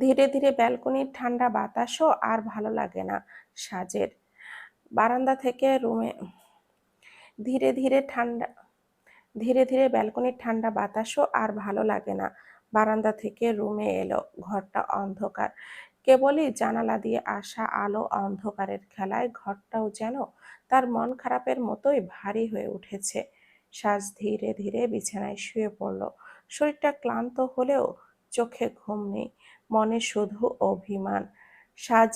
ধীরে ধীরে ব্যালকনির ঠান্ডা বাতাসও আর ভালো লাগে না সাজের। বারান্দা থেকে রুমে ধীরে ধীরে ঠান্ডা ধীরে ধীরে ব্যালকনির ঠান্ডা বাতাসও আর ভালো লাগে না। বারান্দা থেকে রুমে এলো। ঘরটা অন্ধকার। কেবলই জানালা দিয়ে আসা আলো অন্ধকারের খেলায় ঘরটাও যেন তার মন খারাপের মতোই ভারী হয়ে উঠেছে। সাজ ধীরে ধীরে বিছানায় শুয়ে পড়ল। শরীরটা ক্লান্ত হলেও চোখে ঘুম নেই, মনে শুধু অভিমান। সাজ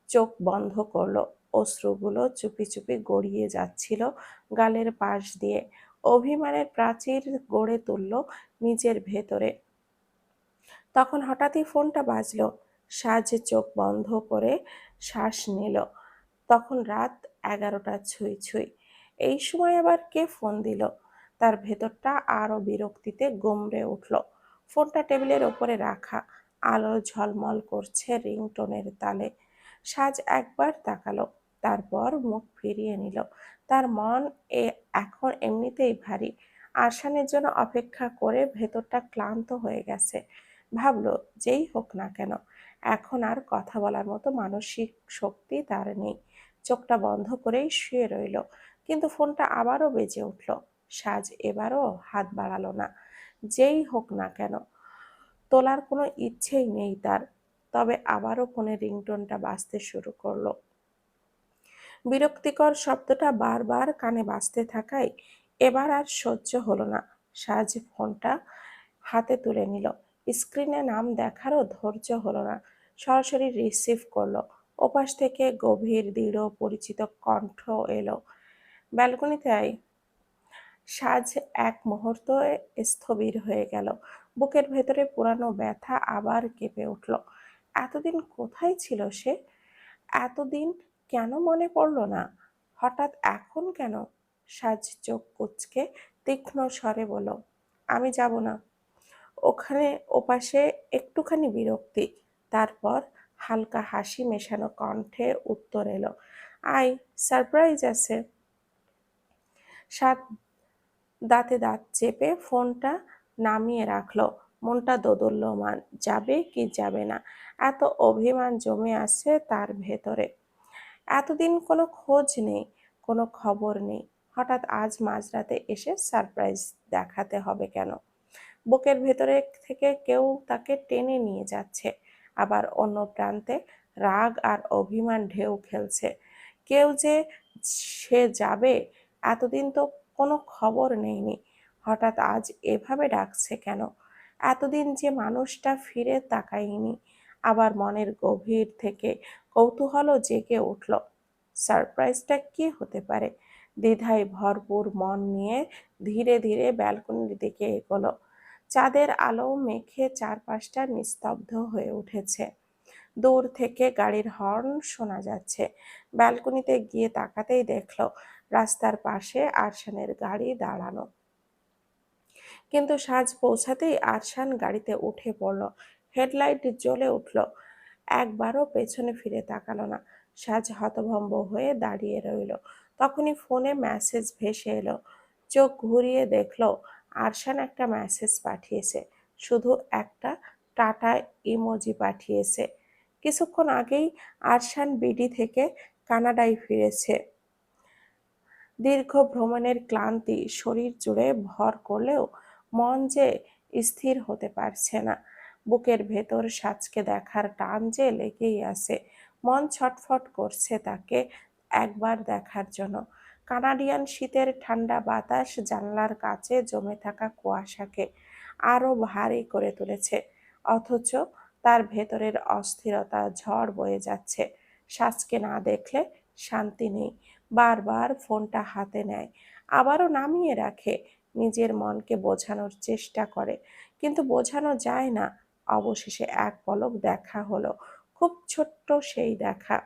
চোখ বন্ধ করলো। অশ্রুগুলো চুপি চুপি গড়িয়ে যাচ্ছিল গালের পাশ দিয়ে। অভিমানের প্রাচীর গড়ে তুলল নিজের ভেতরে। তখন হঠাৎই ফোনটা বাজলো। সাজ চোখ বন্ধ করে শ্বাস নিল। তখন রাত 11টা ছুঁই ছুঁই। এই সময় আবার কে ফোন দিল? তার ভেতরটা আরো বিরক্তিতে গুমড়ে উঠল। ফোনটা টেবিলের ওপরে রাখা, আলো ঝলমল করছে রিংটোনের তালে। সাজ একবার তাকালো, তারপর মুখ ফিরিয়ে নিল। তার মন এ এখন এমনিতেই ভারী। আরশানের জন্য অপেক্ষা করে ভেতরটা ক্লান্ত হয়ে গেছে। ভাবলো, যেই হোক না কেন, এখন আর কথা বলার মতো মানসিক শক্তি তার নেই। চোখটা বন্ধ করেই শুয়ে রইল। কিন্তু ফোনটা আবারও বেজে উঠল। সাজ এবারও হাত বাড়ালো না। যেই হোক না কেন, তোলার কোনো ইচ্ছেই নেই তার। তবে আবারও ফোনের রিংটোনটা বাজতে শুরু করলো। বিরক্তিকর শব্দটা বারবার কানে বাজতে থাকায় এবার আর সহ্য হলো না। সাজ ফোনটা হাতে তুলে নিল। স্ক্রিনে নাম দেখারও ধৈর্য হলো না। সরাসরি রিসিভ করলো। ওপাশ থেকে গভীর দৃঢ় পরিচিত কণ্ঠ এলো, ব্যালকনিতে আয়। সাজ এক মুহূর্ত স্থবির হয়ে গেল। বুকের ভেতরে পুরানো ব্যথা আবার কেঁপে উঠল। এতদিন কোথায় ছিল সে? এতদিন কেন মনে পড়ল না? হঠাৎ এখন কেন? সাজ চোখ কুঁচকে তীক্ষ্ণ স্বরে বলল, আমি যাব না। ওখানে ওপাশে একটুখানি বিরক্তি, তারপর হালকা হাসি মেশানো কণ্ঠে উত্তর এলো, আয়, সারপ্রাইজ আছে। সাত দাঁতে দাঁত চেপে ফোনটা নামিয়ে রাখলো। মনটা দোদুল্যমান। যাবে কি যাবে না, এত অভিমান জমে আছে তার ভেতরে। এতদিন কোনো খোঁজ নেই, কোনো খবর নেই। হঠাৎ আজ মাঝরাতে এসে সারপ্রাইজ দেখাতে হবে কেন? বুকের ভেতরে থেকে কেউ তাকে টেনে নিয়ে যাচ্ছে, আবার অন্য প্রান্তে রাগ আর অভিমান ঢেউ খেলছে। কেউ যে সে যাবে, এতদিন তো কোনো খবর নেইনি। হঠাৎ আজ এভাবে ডাকছে কেন? এতদিন যে মানুষটা ফিরে তাকায়নি। আবার মনের গভীর থেকে কৌতূহলও জেগে উঠল। সারপ্রাইজটা কি হতে পারে? দ্বিধায় ভরপুর মন নিয়ে ধীরে ধীরে ব্যালকনির দিকে এগোলো। চাঁদের আলো মেখে চারপাশটা নিস্তব্ধ হয়ে উঠেছে। দূর থেকে গাড়ির হর্ন শোনা যাচ্ছে। ব্যালকনিতে গিয়ে তাকাতেই দেখলো রাস্তার পাশে আরশানের গাড়ি দাঁড়ানো। কিন্তু সাজ পৌঁছাতেই আরশান গাড়িতে উঠে পড়ল। হেডলাইট জ্বলে উঠল। একবারও পেছনে ফিরে তাকালো না। সাজ হতভম্ব হয়ে দাঁড়িয়ে রইল। তখনই ফোনে মেসেজ ভেসে এলো। চোখ ঘুরিয়ে দেখলো আরশান একটা মেসেজ পাঠিয়েছে। শুধু একটা টাটা ইমোজি পাঠিয়েছে। কিছুক্ষণ আগেই আরশান বিডি থেকে কানাডায় ফিরেছে। দীর্ঘ ভ্রমণের ক্লান্তি শরীর জুড়ে ভর করলেও মন যে স্থির হতে পারছে না। বুকের ভেতর সাজকে দেখার টান যে লেগেই আছে। মন ছটফট করছে তাকে একবার দেখার জন্য। কানাডিয়ান শীতের ঠান্ডা বাতাস জানলার কাছে জমে থাকা কুয়াশাকে আরো ভারী করে তুলেছে। অথচ তার ভেতরের অস্থিরতা ঝড় বয়ে যাচ্ছে। সাজকে না দেখলে শান্তি নেই। বারবার ফোনটা হাতে নেয়, আবারও নামিয়ে রাখে। নিজের মনকে বোঝানোর চেষ্টা করে, কিন্তু বোঝানো যায় না। অবশেষে এক পলক দেখা হলো, খুব ছোট্ট সেই দেখা।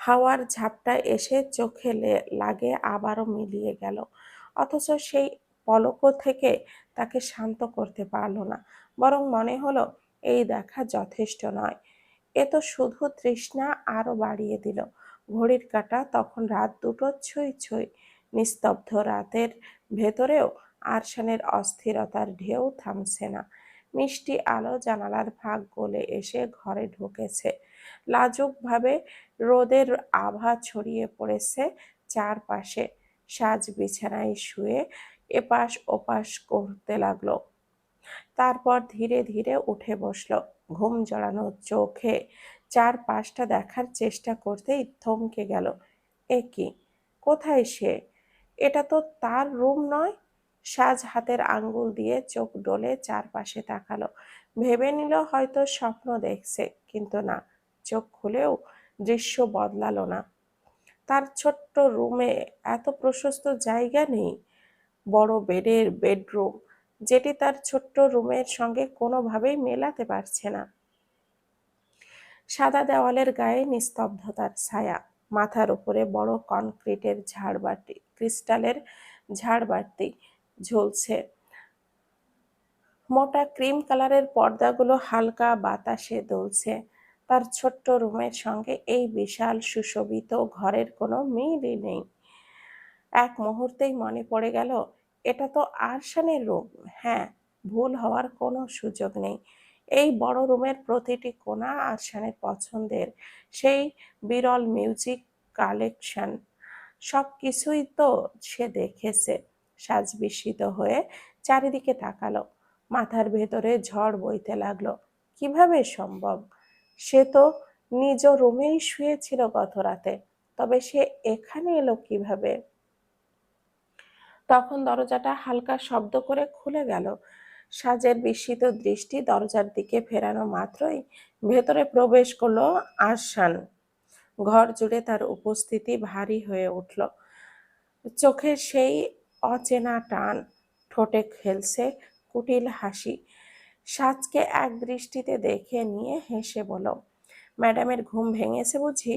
হাওয়ার ঝাপটা এসে চোখে লাগে, আবারও মিলিয়ে গেল। অথচ সেই পলকও থেকে তাকে শান্ত করতে পারল না। বরং মনে হলো এই দেখা যথেষ্ট নয়। এ তো শুধু তৃষ্ণা আরো বাড়িয়ে দিল। ঘড়ির কাঁটা তখন রাত 2টো ছুঁই ছুঁই। নিস্তব্ধ রাতের ভেতরেও আরশানের অস্থিরতার ঢেউ থামছে না। মিষ্টি আলো জানালার ফাঁক গলে এসে ঘরে ঢুকেছে। লাজুকভাবে রোদের আভা ছড়িয়ে পড়েছে চারপাশে। সাজ বিছানায় শুয়ে এপাশ ওপাশ করতে লাগলো। তারপর ধীরে ধীরে উঠে বসলো। ঘুম জড়ানো চোখে চারপাশটা দেখার চেষ্টা করতেই থমকে গেল। এ কি? কোথায় সে? এটা তো তার রুম নয়। সাজ হাতের আঙ্গুল দিয়ে চোখ ডলে চারপাশে তাকালো। ভেবে নিল হয়তো স্বপ্ন দেখছে, কিন্তু না, চোখ খুলেও দৃশ্য বদলালো না। তার ছোট্ট রুমে এত প্রশস্ত জায়গা নেই। বড় বেডের বেডরুম, যেটি তার ছোট্ট রুমের সঙ্গে কোনোভাবেই মেলাতে পারছে না। সাদা দেওয়ালের গায়ে নিস্তব্ধতার ছায়া। মাথার উপরে বড় কনক্রিটের ঝাড়বাতি, ক্রিস্টালের ঝাড়বাতি ঝুলছে। মোটা ক্রিম কালারের পর্দাগুলো হালকা বাতাসে দুলছে। তার ছোট্ট রুমের সঙ্গে এই বিশাল সুশোভিত ঘরের কোনো মিলই নেই। এক মুহূর্তেই মনে পড়ে গেল, এটা তো আরশানের রুম। হ্যাঁ, ভুল হওয়ার কোনো সুযোগ নেই। এই বড় রুমের প্রতিটি কোণা আরশানের পছন্দের। সেই বিরল মিউজিক কালেকশন, সব কিছুই তো সে দেখেছে। সাজ বিস্মিত হয়ে চারিদিকে তাকালো। মাথার ভেতরে ঝড় বইতে লাগলো। কিভাবে সম্ভব? সে তো নিজ রুমেই শুয়েছিল গত রাতে। তবে সে এখানে এলো কিভাবে? তখন দরজাটা হালকা শব্দ করে খুলে গেল। সাজের বিস্মিত দৃষ্টি দরজার দিকে ফেরানো মাত্রই ভেতরে প্রবেশ করলো আরশান। ঘর জুড়ে তার উপস্থিতি ভারী হয়ে উঠল। চোখে সেই অচেনা টান, ঠোঁটে খেলছে কুটিল হাসি। সাজকে এক দৃষ্টিতে দেখে নিয়ে হেসে বলল, ম্যাডামের ঘুম ভেঙেছে বুঝি?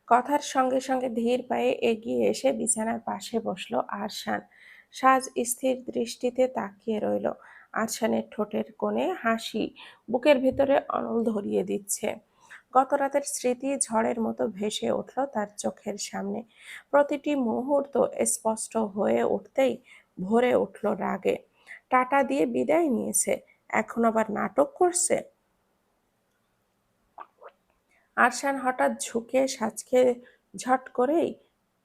কথার সঙ্গে সঙ্গে ধীর পায়ে এগিয়ে এসে বিছানার পাশে বসলো আরশান। সাজ স্থির দৃষ্টিতে তাকিয়ে রইল। আরশানের ঠোঁটের কোণে হাসি বুকের ভেতরে অনল ধরিয়ে দিচ্ছে। গত রাতের স্মৃতি ঝড়ের মতো ভেসে উঠল তার চোখের সামনে। প্রতিটি মুহূর্ত স্পষ্ট হয়ে উঠতেই ভরে উঠল রাগে। টাটা দিয়ে বিদায় নিয়েছে, এখন আবার নাটক করছে। আরশান হঠাৎ ঝুঁকে সাজকে ঝট করেই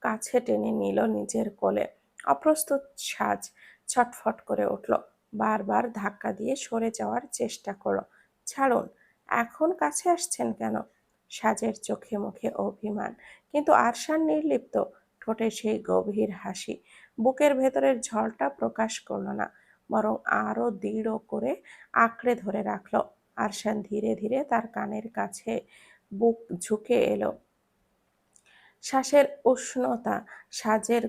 কাছে টেনে নিল নিজের কোলে। অপ্রস্তুত সাজ ছটফট করে উঠল। বারবার ধাক্কা দিয়ে সরে যাওয়ার চেষ্টা করল। ছাড়ুন, এখন কাছে আসছেন কেন? সাজের চোখে মুখে অভিমান, কিন্তু আরশান নির্লিপ্ত। ঠোঁটে সেই গভীর হাসি বুকের ভেতরের ঝড়টা প্রকাশ করল না, বরং আরো দৃঢ় করে আঁকড়ে ধরে রাখল। আরশান ধীরে ধীরে তার কানের কাছে বুক ঝুঁকে এলো। শ্বাসের উষ্ণতা সাজের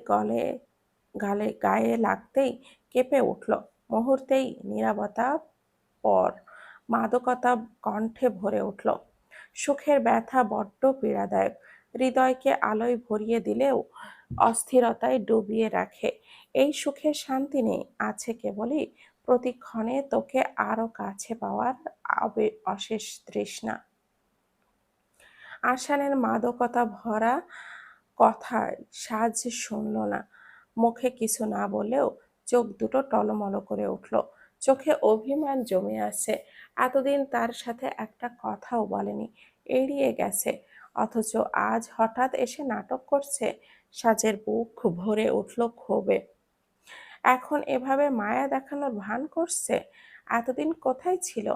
গায়ে লাগতেই কেঁপে উঠল। মুহূর্তেই নীরবতা পর মাদকতা কণ্ঠে ভরে উঠল। সুখের ব্যথা বড্ড পীড়াদায়ক। হৃদয়কে আলোয় ভরিয়ে দিলেও অস্থিরতায় ডুবিয়ে রাখে। এই সুখের শান্তি নেই, আছে কেবলই প্রতিক্ষণে তোকে আরো কাছে পাওয়ার অশেষ তৃষ্ণা। আরশানের মাদকতা ভরা কথায় সাজ শুনল না। মুখে কিছু না বলেও চোখ দুটো টলমল করে উঠল। চোখে অভিমান জমে আছে। এতদিন তার সাথে একটা কথাও বলেনি, এড়িয়ে গেছে, অথচ আজ হঠাৎ এসে নাটক করছে। সাজের বুক ভরে উঠল ক্ষোভে। এখন এভাবে মায়া দেখানোর ভান করছে। এতদিন কোথায় ছিল?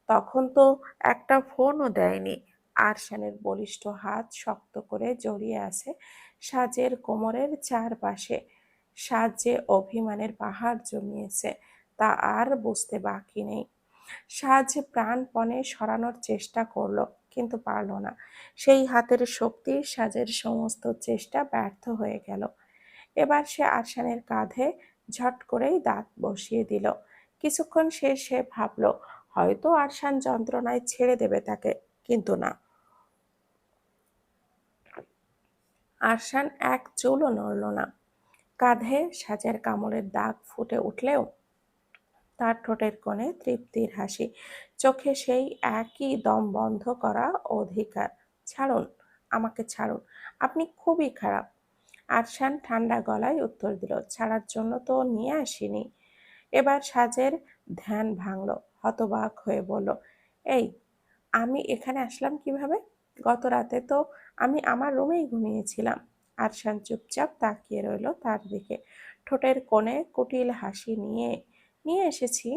তখন তো একটা ফোনও দেয়নি। আরশানের বলিষ্ঠ হাত শক্ত করে জড়িয়ে আছে সাজের কোমরের চারপাশে। সাজ যে অভিমানের পাহাড় জমিয়েছে তা আর বুঝতে বাকি নেই। সাজ প্রাণপণে সরানোর চেষ্টা করলো, কিন্তু পারল না। সেই হাতের শক্তি সাজের সমস্ত চেষ্টা ব্যর্থ হয়ে গেল। এবার সে আরশানের কাঁধে ঝট করেই দাঁত বসিয়ে দিল। কিছুক্ষণ সে ভাবল হয়তো আরশান যন্ত্রণায় ছেড়ে দেবে তাকে, কিন্তু না। আরশান এক চুলও নড়ল না। কাঁধে সাজের কামড়ের দাগ ফুটে উঠলেও তার ঠোঁটের কোণে তৃপ্তির হাসি, চোখে সেই একই দম বন্ধ করা অধিকার। ছাড়ুন, আমাকে ছাড়ুন, আপনি খুবই খারাপ। আরশান ঠান্ডা গলায় উত্তর দিল, ছাড়ার জন্য তো নিয়ে আসিনি। এবার সাজের ধ্যান ভাঙল। হতবাক হয়ে বলল, এই, আমি এখানে আসলাম কিভাবে? গত রাতে তো আমি আমার রুমেই ঘুমিয়েছিলাম। আরশান চুপচাপ তাকিয়ে রইল তার দিকে। ঠোঁটের কোণে কুটিল হাসি নিয়ে নিয়ে এসেছি।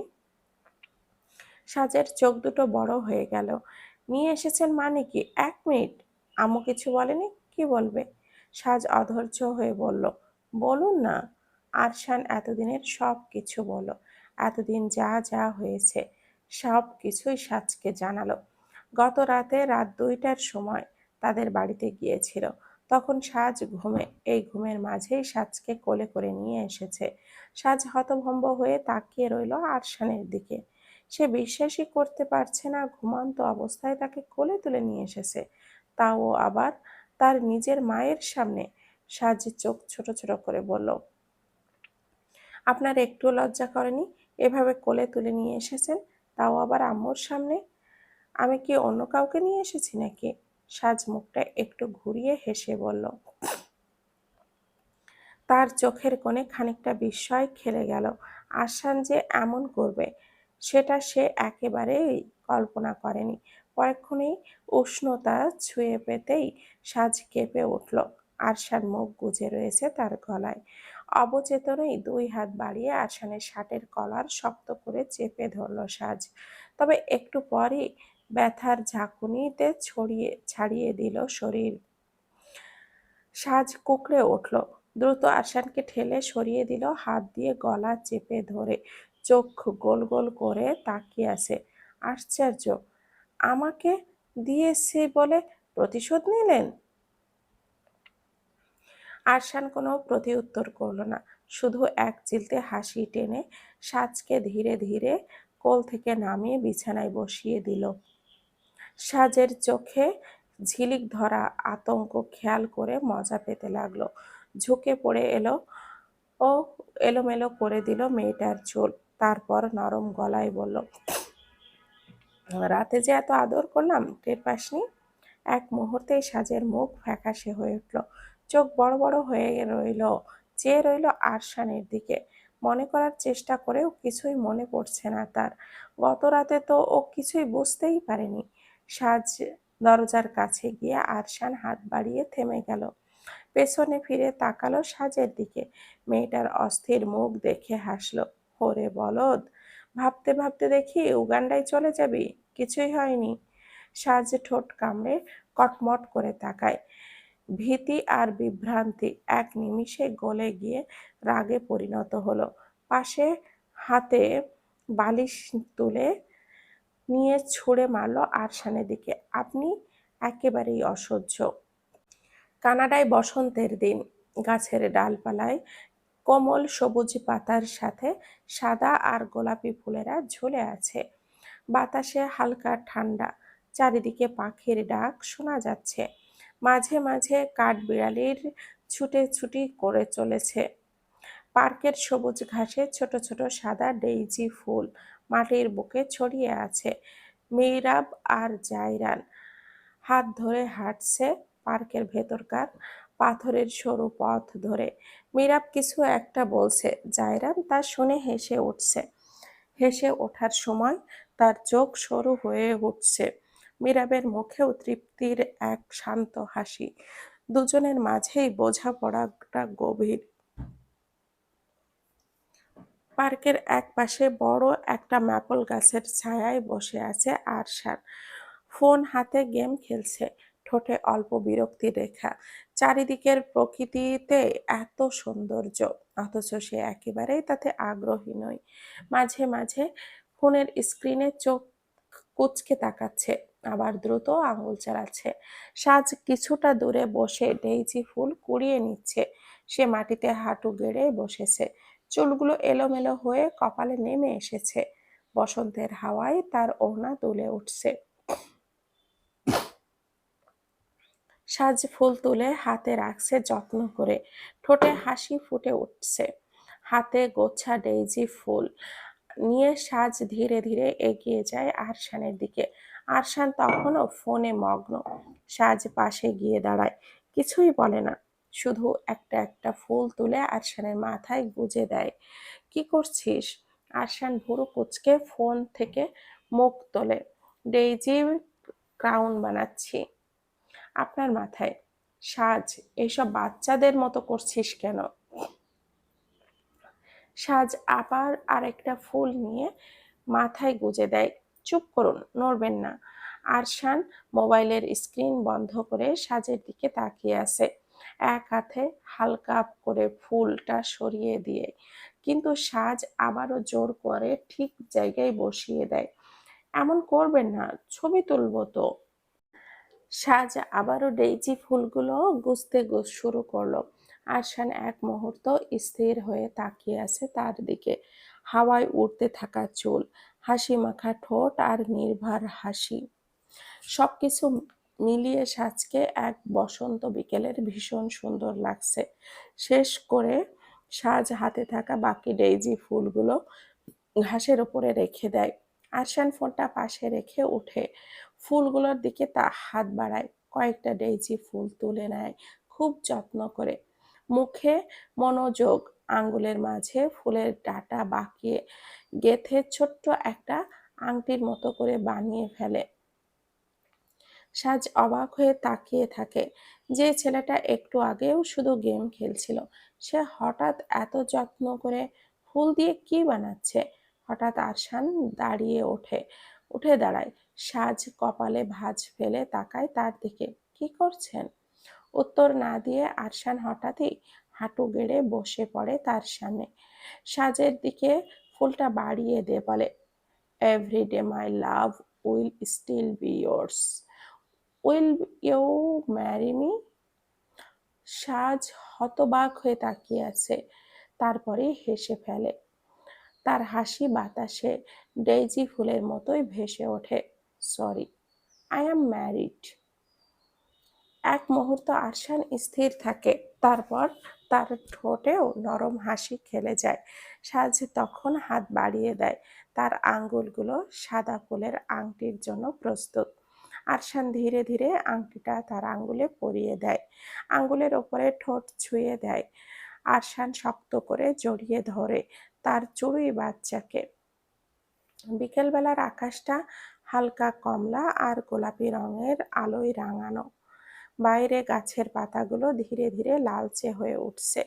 সাজের চোখ দুটো বড় হয়ে গেল। নিয়ে এসেছেন মানে কি? 1 মিনিট, আম্মু কিছু বলেনি? কি বলবে? সাজ অধৈর্য হয়ে বলল, বলুন না। আরশান এতদিনের সব কিছু বলল। এতদিন যা যা হয়েছে সব কিছুই সাজকে জানালো। গত রাতে রাত 2টার সময় তাদের বাড়িতে গিয়েছিল। তখন সাজ ঘুমে। এই ঘুমের মাঝেই সাজকে কোলে করে নিয়ে এসেছে। সাজ হতভম্ব হয়ে তাকিয়ে রইল আরশানের দিকে। সে বিশ্বাসই করতে পারছে না ঘুমন্ত অবস্থায় তাকে কোলে তুলে নিয়ে এসেছে, তাও আবার তার নিজের মায়ের সামনে। সাজ চোখ ছোট ছোট করে বলল, আপনার একটুও লজ্জা করেনি? এভাবে কোলে তুলে নিয়ে এসেছেন, তাও আবার আম্মুর সামনে। আমি কি অন্য কাউকে নিয়ে এসেছি নাকি? সাজ মুখটা একটু ঘুরিয়ে হেসে বলল। তার চোখের কোণে খানিকটা বিস্ময় খেলে গেল। আরশান যে এমন করবে সেটা সে একেবারেই কল্পনা করেনি। পরক্ষণেই উষ্ণতা ছুঁয়ে পেতেই সাজ কেঁপে উঠল। আরশান মুখ গুজে রয়েছে তার গলায়। অবচেতনেই 2 হাত বাড়িয়ে আরশানের শার্টের কলার শক্ত করে চেপে ধরল সাজ। তবে একটু পরই ব্যথার ঝাঁকুনিতে ছাড়িয়ে দিল শরীর। সাজ কুঁকড়ে উঠল। দ্রুত আরশানকে ঠেলে সরিয়ে দিল, হাত দিয়ে গলা চেপে ধরে। চোখ গোল গোল করে তাকিয়ে আছে। আশ্চর্য, আমাকে দিয়েছে বলে প্রতিশোধ নিলেন? আরশান কোনো প্রতিউত্তর করল না, শুধু এক চিলতে হাসি টেনে সাজকে ধীরে ধীরে কোল থেকে নামিয়ে বিছানায় বসিয়ে দিল। সাজের চোখে ঝিলিক ধরা আতঙ্ক খেয়াল করে মজা পেতে লাগলো। ঝুঁকে পড়ে ও এলোমেলো করে দিল মেয়েটার চুল। তারপর নরম গলায় বলল, রাতে যে এত আদর করলাম টের পাসনি? এক মুহূর্তেই সাজের মুখ ফ্যাকাশে হয়ে উঠল। চোখ বড় বড় হয়ে রইল, চেয়ে রইল আরশানের দিকে। মনে করার চেষ্টা করেও কিছুই মনে পড়ছে না তার। গত রাতে তো ও কিছুই বুঝতেই পারেনি। সাজ দরজার কাছে গিয়ে আরশান হাত বাড়িয়ে থেমে গেল। পেছনে ফিরে তাকালো সাজের দিকে। মেয়েটার অস্থির মুখ দেখে হাসলো। ওরে বলদ, ভাবতে ভাবতে দেখি উগান্ডায় চলে যাবি। কিছুই হয়নি। সাজ ঠোঁট কামড়ে কটমট করে তাকায়। ভীতি আর বিভ্রান্তি এক নিমিষে গলে গিয়ে রাগে পরিণত হলো। পাশে হাতে বালিশ তুলে নিয়ে ছুঁড়ে মারল আরশানের দিকে। আপনি একেবারেই অসহ্য। কানাডায় বসন্তের দিন। গাছের ডালপালায় কোমল সবুজ পাতার সাথে সাদা আর গোলাপি ফুলেরা ঝুলে আছে। বাতাসে হালকা ঠান্ডা। চারিদিকে পাখির ডাক শোনা যাচ্ছে। মাঝে মাঝে কাঠবিড়ালির ছুটোছুটি করে চলেছে। পার্কের সবুজ ঘাসে ছোট ছোট সাদা ডেইজি ফুল মাটির বুকে ছড়িয়ে আছে। মিহরাব আর জায়রান হাত ধরে হাঁটছে পার্কের ভেতরকার পাথরের সরু পথ ধরে। মিহরাব কিছু একটা বলছে, জায়রান তা শুনে হেসে উঠছে। হেসে ওঠার সময় তার চোখ সরু হয়ে উঠছে। মিহরাবের মুখেও তৃপ্তির এক শান্ত হাসি। দুজনের মাঝেই বোঝাপড়াটা গভীর। পার্কের একপাশে বড় একটা ম্যাপল গাছের ছায়ায় বসে আছে আরশান। ফোন হাতে গেম খেলছে, ঠোঁটে অল্প বিরক্তির রেখা। চারিদিকের প্রকৃতিতে এত সৌন্দর্য, অথচ সে একেবারেই তাতে আগ্রহী নয়। মাঝে মাঝে ফোনের স্ক্রিনে চোখ কুঁচকে তাকাচ্ছে, আবার দ্রুত আঙুল চালাচ্ছে। সাজ কিছুটা দূরে বসে ডেইজি ফুল কুড়িয়ে নিচ্ছে। সে মাটিতে হাঁটু গেড়ে বসেছে, চুলগুলো এলোমেলো হয়ে কপালে নেমে এসেছে। বসন্তের হাওয়ায় তার ওড়না দুলে উঠছে। সাজ ফুল তুলে হাতে রাখছে যত্ন করে। ঠোঁটে হাসি ফুটে উঠছে। হাতে গোছা ডেইজি ফুল নিয়ে সাজ ধীরে ধীরে এগিয়ে যায় আরশানের দিকে। আরশান তখনও ফোনে মগ্ন। সাজ পাশে গিয়ে দাঁড়ায়, কিছুই বলে না, শুধু একটা একটা ফুল তুলে আরশানের মাথায় গুজে দেয়। কি করছিস? আরশান ভুরু কুঁচকে ফোন থেকে মুখ তোলে। ডেইজি ক্রাউন বানাচ্ছি আপনার মাথায়। সাজ, এইসব বাচ্চাদের মতো করছিস কেন? সাজ আবার আরেকটা ফুল নিয়ে মাথায় গুজে দেয়। চুপ করুন, নড়বেন না। আরশান মোবাইলের স্ক্রিন বন্ধ করে সাজের দিকে তাকিয়ে আছে, এক হাতে হালকা করে ফুলটা সরিয়ে দিয়ে। কিন্তু সাজ আবারও জোর করে ঠিক জায়গায় বসিয়ে দেয়। এমন করবেন না, ছবি তুলবো তো। সাজ আবারও ডেইজি ফুলগুলো গুছতে শুরু করলো। আরশান এক মুহূর্ত স্থির হয়ে তাকিয়ে আছে তার দিকে। হাওয়ায় উড়তে থাকা চুল, হাসি মাখা ঠোঁট আর নির্ভার হাসি, সবকিছু মিলিয়ে সাজকে এক বসন্ত বিকেলের ভীষণ সুন্দর লাগছে। শেষ করে সাজ হাতে থাকা বাকি ডেইজি ফুলগুলো ঘাসের উপরে রেখে দেয়। আরশান ফোনটা পাশে রেখে উঠে ফুলগুলোর দিকে তা হাত বাড়ায়, কয়েকটা ডেইজি ফুল তুলে নেয় খুব যত্ন করে। মুখে মনোযোগ, আঙ্গুলের মাঝে ফুলের ডাঁটা বাঁকিয়ে গেথে ছোট্ট একটা আংটির মতো করে বানিয়ে ফেলে। সাজ অবাক হয়ে তাকিয়ে থাকে। যে ছেলেটা একটু আগেও শুধু গেম খেলছিল, সে হঠাৎ এত যত্ন করে ফুল দিয়ে কি বানাচ্ছে? হঠাৎ আরশান দাঁড়িয়ে উঠে দাঁড়ায়। সাজ কপালে ভাঁজ ফেলে তাকায় তার দিকে। কি করছেন? উত্তর না দিয়ে আরশান হঠাৎই হাঁটু গেড়ে বসে পড়ে তার সামনে। সাজের দিকে ফুলটা বাড়িয়ে দিয়ে বলে, everyday my love will still be yours. Will you marry me? সাজ হতবাক হয়ে তাকিয়ে আছে, তারপরে হেসে ফেলে। তার হাসি বাতাসে ডেইজি ফুলের মতোই ভেসে ওঠে। Sorry, I am married. এক মুহূর্ত আরশান স্থির থাকে, তারপর তার ঠোঁটেও নরম হাসি খেলে যায়। সাজ তখন হাত বাড়িয়ে দেয়, তার আঙ্গুলগুলো সাদা ফুলের আংটির জন্য প্রস্তুত। আরশান ধীরে ধীরে আংটিটা তার আঙ্গুলে পরিয়ে দেয়, আঙ্গুলের ওপরে ঠোঁট ছুঁয়ে দেয়। আরশান শক্ত করে জড়িয়ে ধরে তার চুড়ি বাচ্চাকে। বিকেলবেলার আকাশটা হালকা কমলা আর গোলাপি রঙের আলোয় রাঙানো। বাইরে গাছের পাতাগুলো ধীরে ধীরে লালচে হয়ে উঠছে।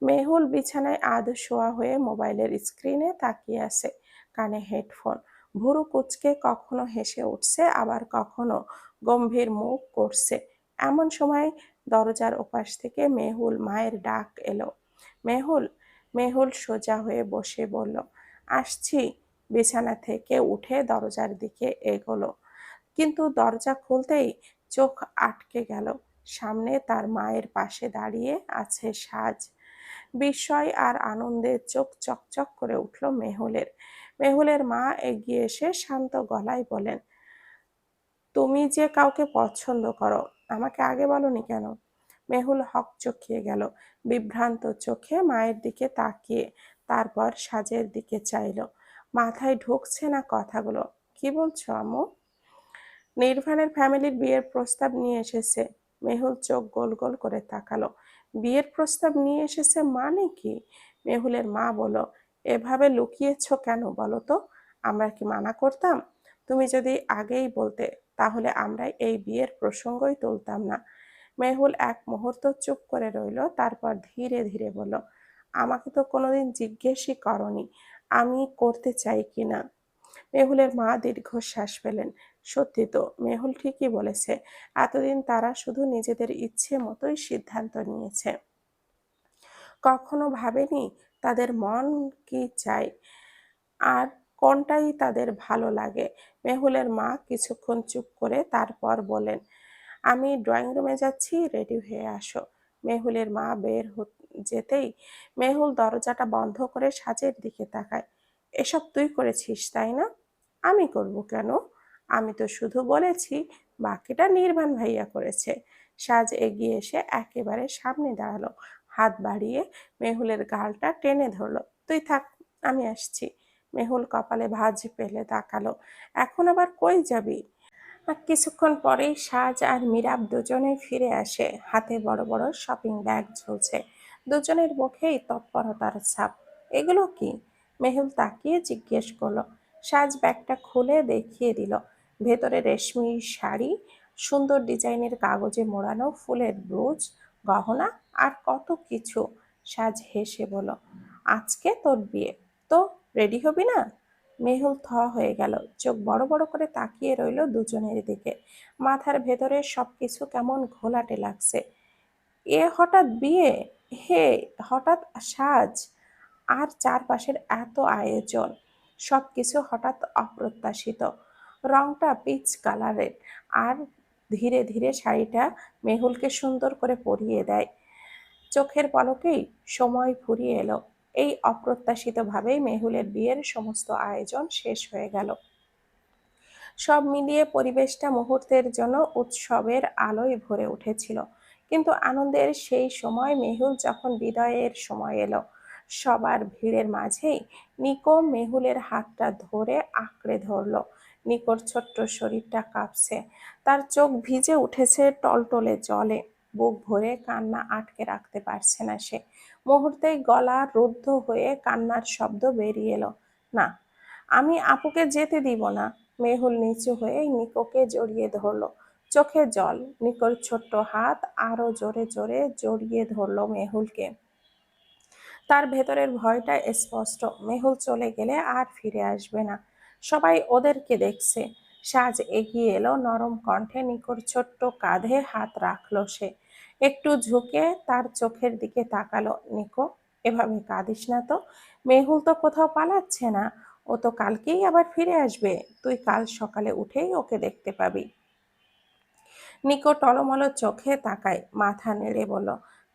মেহুল বিছানায় আধ শোয়া হয়ে মোবাইলের স্ক্রিনে তাকিয়ে আছে, কানে হেডফোন। ভুরু কুঁচকে কখনো হেসে উঠছে, আবার কখনো গম্ভীর মুখ করছে। এমন সময় দরজার ওপাশ থেকে মেহুল মায়ের ডাক এলো। মেহুল। মেহুল সোজা হয়ে বসে বলল, আসছি। বিছানা থেকে উঠে দরজার দিকে এগোলো, কিন্তু দরজা খুলতেই চোখ আটকে গেল। সামনে তার মায়ের পাশে দাঁড়িয়ে আছে সাজ। বিস্ময় আর আনন্দে চোখ চকচক করে উঠল মেহুলের। মেহুলের মা এগিয়ে এসে শান্ত গলায় বলেন, তুমি যে কাউকে পছন্দ করো, আমাকে আগে বলনি কেন? মেহুল হকচকিয়ে গেল, বিভ্রান্ত চোখে মায়ের দিকে তাকিয়ে, তারপর সাজের দিকে চাইল। মাথায় ঢুকছে না কথাগুলো। কি বলছো আম্মু? নির্ভানের ফ্যামিলির বিয়ের প্রস্তাব নিয়ে এসেছে। মেহুল চোখ গোল গোল করে তাকালো। বিয়ের প্রস্তাব নিয়ে এসেছে মানে কি? মেহুলের মা বলল, এভাবে লুকিয়েছ কেন বলো তো? আমরা কি মানা করতাম? তুমি যদি আগেই বলতে, তাহলে আমরা এই বিয়ের প্রসঙ্গই তুলতাম না। মেহুল এক মুহূর্ত চুপ করে রইল, তারপর ধীরে ধীরে বলল, আমাকে তো কোনোদিন জিজ্ঞেসই করনি আমি করতে চাই কিনা। মেহুলের মা দীর্ঘশ্বাস ফেলেন। সত্যি তো, মেহুল ঠিকই বলেছে। এতদিন তারা শুধু নিজেদের ইচ্ছে মতোই সিদ্ধান্ত নিয়েছে, কখনো ভাবেনি তাদের মন কি চায় আর কোনটাই তাদের ভালো লাগে। মেহুলের মা কিছুক্ষণ চুপ করে তারপর বলেন, আমি ড্রয়িং রুমে যাচ্ছি, রেডি হয়ে আসো। মেহুলের মা যেতেই মেহুল দরজাটা বন্ধ করে সাজের দিকে তাকায়। এসব তুই করেছিস তাই না? আমি করব কেন? আমি তো শুধু বলেছি বাকিটা নির্বাণ ভাইয়া করেছে। সাজ এগিয়ে এসে একেবারে সামনে দাঁড়ালো, হাত বাড়িয়ে মেহুলের গালটা টেনে ধরলো। তুই থাক, আমি আসছি। মেহুল কপালে ভাঁজ ফেলে তাকালো। এখন আবার কই যাবি? আর কিছুক্ষণ পরেই সাজ আর মীরাব দুজনেই ফিরে আসে, হাতে বড় বড় শপিং ব্যাগ ঝুলছে। দুজনের মুখেই তৎপরতার ছাপ। এগুলো কি? মেহুল তাকিয়ে জিজ্ঞেস করলো। সাজ ব্যাগটা খুলে দেখিয়ে দিল। ভেতরে রেশমি শাড়ি, সুন্দর ডিজাইনের কাগজে মোড়ানো ফুলের ব্রুচ, গহনা আর কত কিছু। সাজ হেসে বলল, আজকে তোর বিয়ে, তো রেডি হবি না? মেহুল থ হয়ে গেল, চোখ বড় বড় করে তাকিয়ে রইল দুজনের দিকে। মাথার ভেতরে সবকিছু কেমন ঘোলাটে লাগছে। এ হঠাৎ বিয়ে, হে হঠাৎ সাজ, আর চারপাশের এত আয়োজন, সবকিছু হঠাৎ অপ্রত্যাশিত। রংটা পিচ কালারের, আর ধীরে ধীরে শাড়িটা মেহুলকে সুন্দর করে পরিয়ে দেয়। চোখের পলকেই সময় ফুরিয়ে এলো। এই অপ্রত্যাশিতভাবেই মেহুলের বিয়ের সমস্ত আয়োজন শেষ হয়ে গেল। সব মিলিয়ে পরিবেশটা মুহূর্তের জন্য উৎসবের আলোয় ভরে উঠেছিল। কিন্তু আনন্দের সেই সময় মেহুল যখন বিদায়ের সময় এলো, সবার ভিড়ের মাঝেই নিকো মেহুলের হাতটা ধরে আঁকড়ে ধরল। নিকোর ছোট্ট শরীরটা কাঁপছে, তার চোখ ভিজে উঠেছে টলটলে জলে। বুক ভরে কান্না আটকে রাখতে পারছে না সে। মুহূর্তেই গলা রুদ্ধ হয়ে কান্নার শব্দ বেরিয়ে এলো। না, আমি আপুকে যেতে দিব না। মেহুল নিচু হয়ে নিকোকে জড়িয়ে ধরলো, চোখে জল। নিকোর ছোট্ট হাত আরো জোরে জোরে জড়িয়ে ধরলো মেহুলকে। তার ভেতরের ভয়টা স্পষ্ট, মেহুল চলে গেলে আর ফিরে আসবে না। সবাই ওদেরকে দেখছে। সাজ এগিয়ে এলো, নরম কণ্ঠে নিকোর ছোট্ট কাঁধে হাত রাখলো সে। একটু ঝুঁকে তার চোখের দিকে তাকালো। নিকো, এভাবে কাঁদিস না তো। মেহুল তো কোথাও পালাচ্ছে না, ও তো কালকেই আবার ফিরে আসবে। তুই কাল সকালে উঠেই ওকে দেখতে পাবি। নিকো টলমলো চোখে তাকায়, মাথা নেড়ে বলল,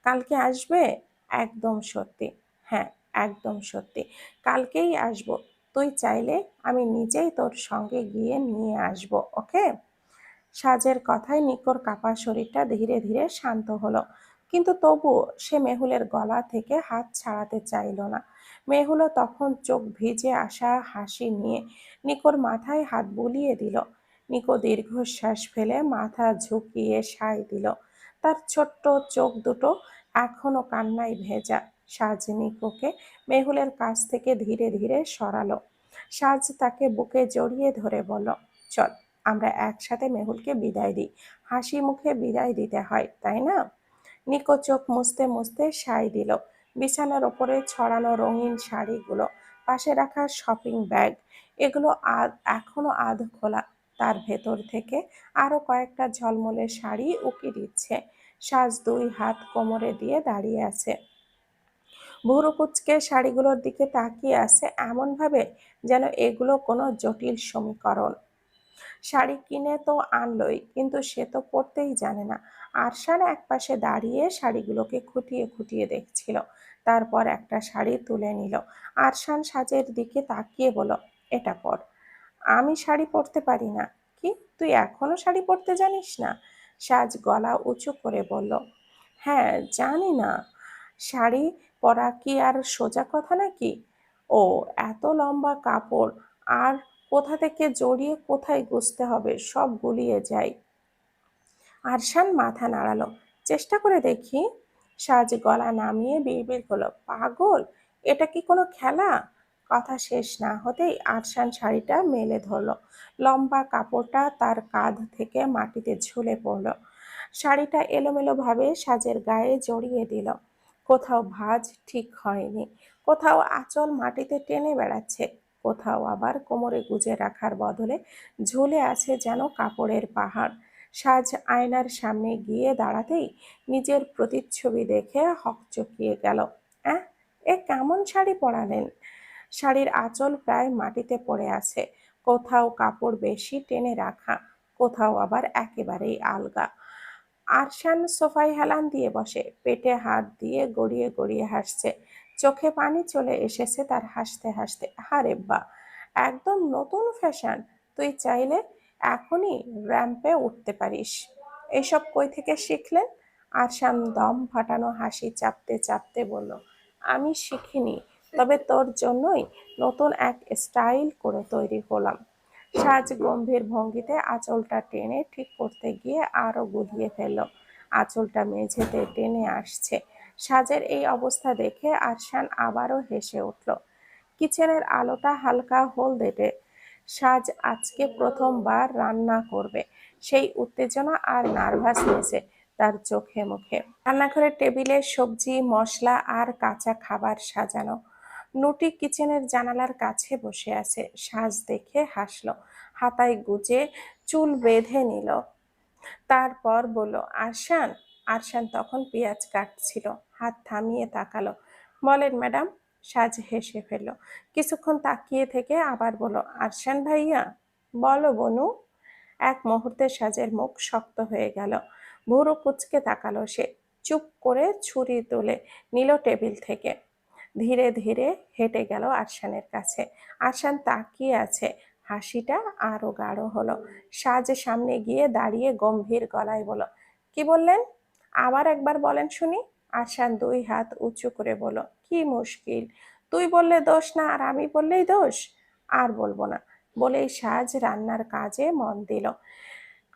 কালকে আসবে? একদম সত্যি। হ্যাঁ, একদম সত্যি, কালকেই আসবো। তুই চাইলে আমি নিজেই তোর সঙ্গে গিয়ে নিয়ে আসবো, ওকে? সাজের কথায় নিকোর কাপা শরীরটা ধীরে ধীরে শান্ত হলো। কিন্তু তবুও সে মেহুলের গলা থেকে হাত ছাড়াতে চাইল না। মেহুলও তখন চোখ ভিজে আসা হাসি নিয়ে নিকোর মাথায় হাত বুলিয়ে দিল। নিকো দীর্ঘশ্বাস ফেলে মাথা ঝুঁকিয়ে সায় দিল। তার ছোট্ট চোখ দুটো এখনো কান্নায় ভেজা। সাজ নিকোকে মেহুলের কাছ থেকে ধীরে ধীরে সরালো। সাজ তাকে বুকে জড়িয়ে ধরে বলল, চল আমরা একসাথে মেহুলকে বিদায় দিই। হাসি মুখে বিদায় দিতে হয়, তাই না? নিকো চোখ মুছতে মুছতে সায় দিল। বিছানার ওপরে ছড়ানো রঙিন শাড়িগুলো, পাশে রাখা শপিং ব্যাগ, এগুলো এখনো আধ খোলা। তার ভেতর থেকে আরো কয়েকটা ঝলমলে শাড়ি উকি দিচ্ছে। সাজ দুই হাত কোমরে দিয়ে দাঁড়িয়ে আছে, ভুরু কুঁচকে শাড়িগুলোর দিকে তাকিয়ে আছে এমন ভাবে যেন এগুলো কোনো জটিল সমীকরণ। শাড়ি কিনে তো আনলোই, কিন্তু সে তো পরতেই জানে না। আরশান একপাশে দাঁড়িয়ে শাড়িগুলোকে খুঁটিয়ে খুঁটিয়ে দেখছিল। তারপর একটা শাড়ি তুলে নিল। আরশান সাজের দিকে তাকিয়ে বলল, এটা পর। আমি শাড়ি পরতে পারি না। কি, তুই এখনো শাড়ি পরতে জানিস না? সাজ গলা উঁচু করে বলল, হ্যাঁ জানি না। শাড়ি পরা কি আর সোজা কথা নাকি? ও, এত লম্বা কাপড়, আর কোথা থেকে জড়িয়ে কোথায় গুছতে হবে সব গুলিয়ে যায়। আরশান মাথা নাড়ালো, চেষ্টা করে দেখি। সাজ গলা নামিয়ে বিড়বিড় করলো, পাগল, এটা কি কোনো খেলা? কথা শেষ না হতেই আরশান শাড়িটা মেলে ধরলো। লম্বা কাপড়টা তার কাঁধ থেকে মাটিতে ঝুলে পড়লো। শাড়িটা এলোমেলো ভাবে সাজের গায়ে জড়িয়ে দিল। কোথাও ভাঁজ ঠিক হয়নি, কোথাও আঁচল মাটিতে টেনে বেড়াচ্ছে, কোথাও আবার কোমরে গুজে রাখার বদলে ঝুলে আছে যেন কাপড়ের পাহাড়। সাজ আয়নার সামনে গিয়ে দাঁড়াতেই নিজের প্রতিচ্ছবি দেখে হকচকিয়ে গেল। অ্যাঁ, এ কেমন শাড়ি পরালেন? শাড়ির আঁচল প্রায় মাটিতে পড়ে আছে, কোথাও কাপড় বেশি টেনে রাখা, কোথাও আবার একেবারেই আলগা। আরশান সোফায় হেলান দিয়ে বসে, পেটে হাত দিয়ে গড়িয়ে গড়িয়ে হাসছে। চোখে পানি চলে এসেছে তার হাসতে হাসতে। আরে বাহ, একদম নতুন ফ্যাশন। তুই চাইলে এখনই র্যাম্পে উঠতে পারিস। এসব কই থেকে শিখলেন? আরশান দম ফাটানো হাসি চাপতে চাপতে বলল, আমি শিখিনি, তবে তোর জন্যই নতুন এক স্টাইল করে তৈরি হলাম। সাজ গম্ভীর ভঙ্গিতে আঁচলটা টেনে ঠিক করতে গিয়ে আরো গুলিয়ে ফেলল। আঁচলটা মেঝেতে টেনে আসছে। সাজের এই অবস্থা দেখে আরশান আবারও হেসে উঠল। কিচেনের আলোটা হালকা হলদেটে। সাজ আজকে প্রথমবার রান্না করবে, সেই উত্তেজনা আর নার্ভাসনেসে তার চোখে মুখে। রান্নাঘরের টেবিলে সবজি, মশলা আর কাঁচা খাবার সাজানো। নুটি কিচেনের জানালার কাছে বসে আছে। সাজ দেখে হাসলো, হাতায় গুজে চুল বেঁধে নিল। তারপর বলল, আরশান। আরশান তখন পেঁয়াজ কাটছিল, হাত থামিয়ে তাকালো। বলেন ম্যাডাম। সাজ হেসে ফেলল। কিছুক্ষণ তাকিয়ে থেকে আবার বলল, আরশান ভাইয়া। বলো বনু। এক মুহূর্তে সাজের মুখ শক্ত হয়ে গেল। ভুরু কুঁচকে তাকালো সে। চুপ করে ছুরি তুলে নিল টেবিল থেকে। ধীরে ধীরে হেঁটে গেল আরশানের কাছে। আরশান তাকিয়ে আছে। হাসিটা আরো গাঢ় হলো। সাজ সামনে গিয়ে দাঁড়িয়ে গম্ভীর গলায় বলল, কি বললেন? আবার একবার বলেন শুনি। আরশান দুই হাত উঁচু করে বলল, কি মুশকিল, তুই বললে দোষ না আর আমি বললেই দোষ? আর বলবো না বলেই সাজ রান্নার কাজে মন দিল,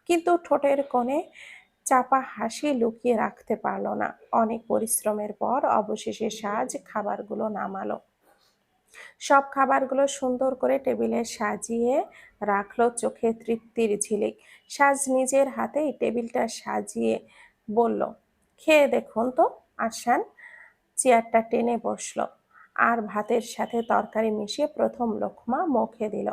কিন্তু ঠোঁটের কোণে চাপা হাসি লুকিয়ে রাখতে পারল না। অনেক পরিশ্রমের পর অবশেষে সাজ খাবারগুলো নামালো। সব খাবারগুলো সুন্দর করে টেবিলে সাজিয়ে রাখলো, চোখে তৃপ্তির ঝিলিক। সাজ নিজের হাতেই টেবিলটা সাজিয়ে বলল, খেয়ে দেখুন তো। আরশান চেয়ারটা টেনে বসলো আর ভাতের সাথে তরকারি মিশিয়ে প্রথম লোকমা মুখে দিল।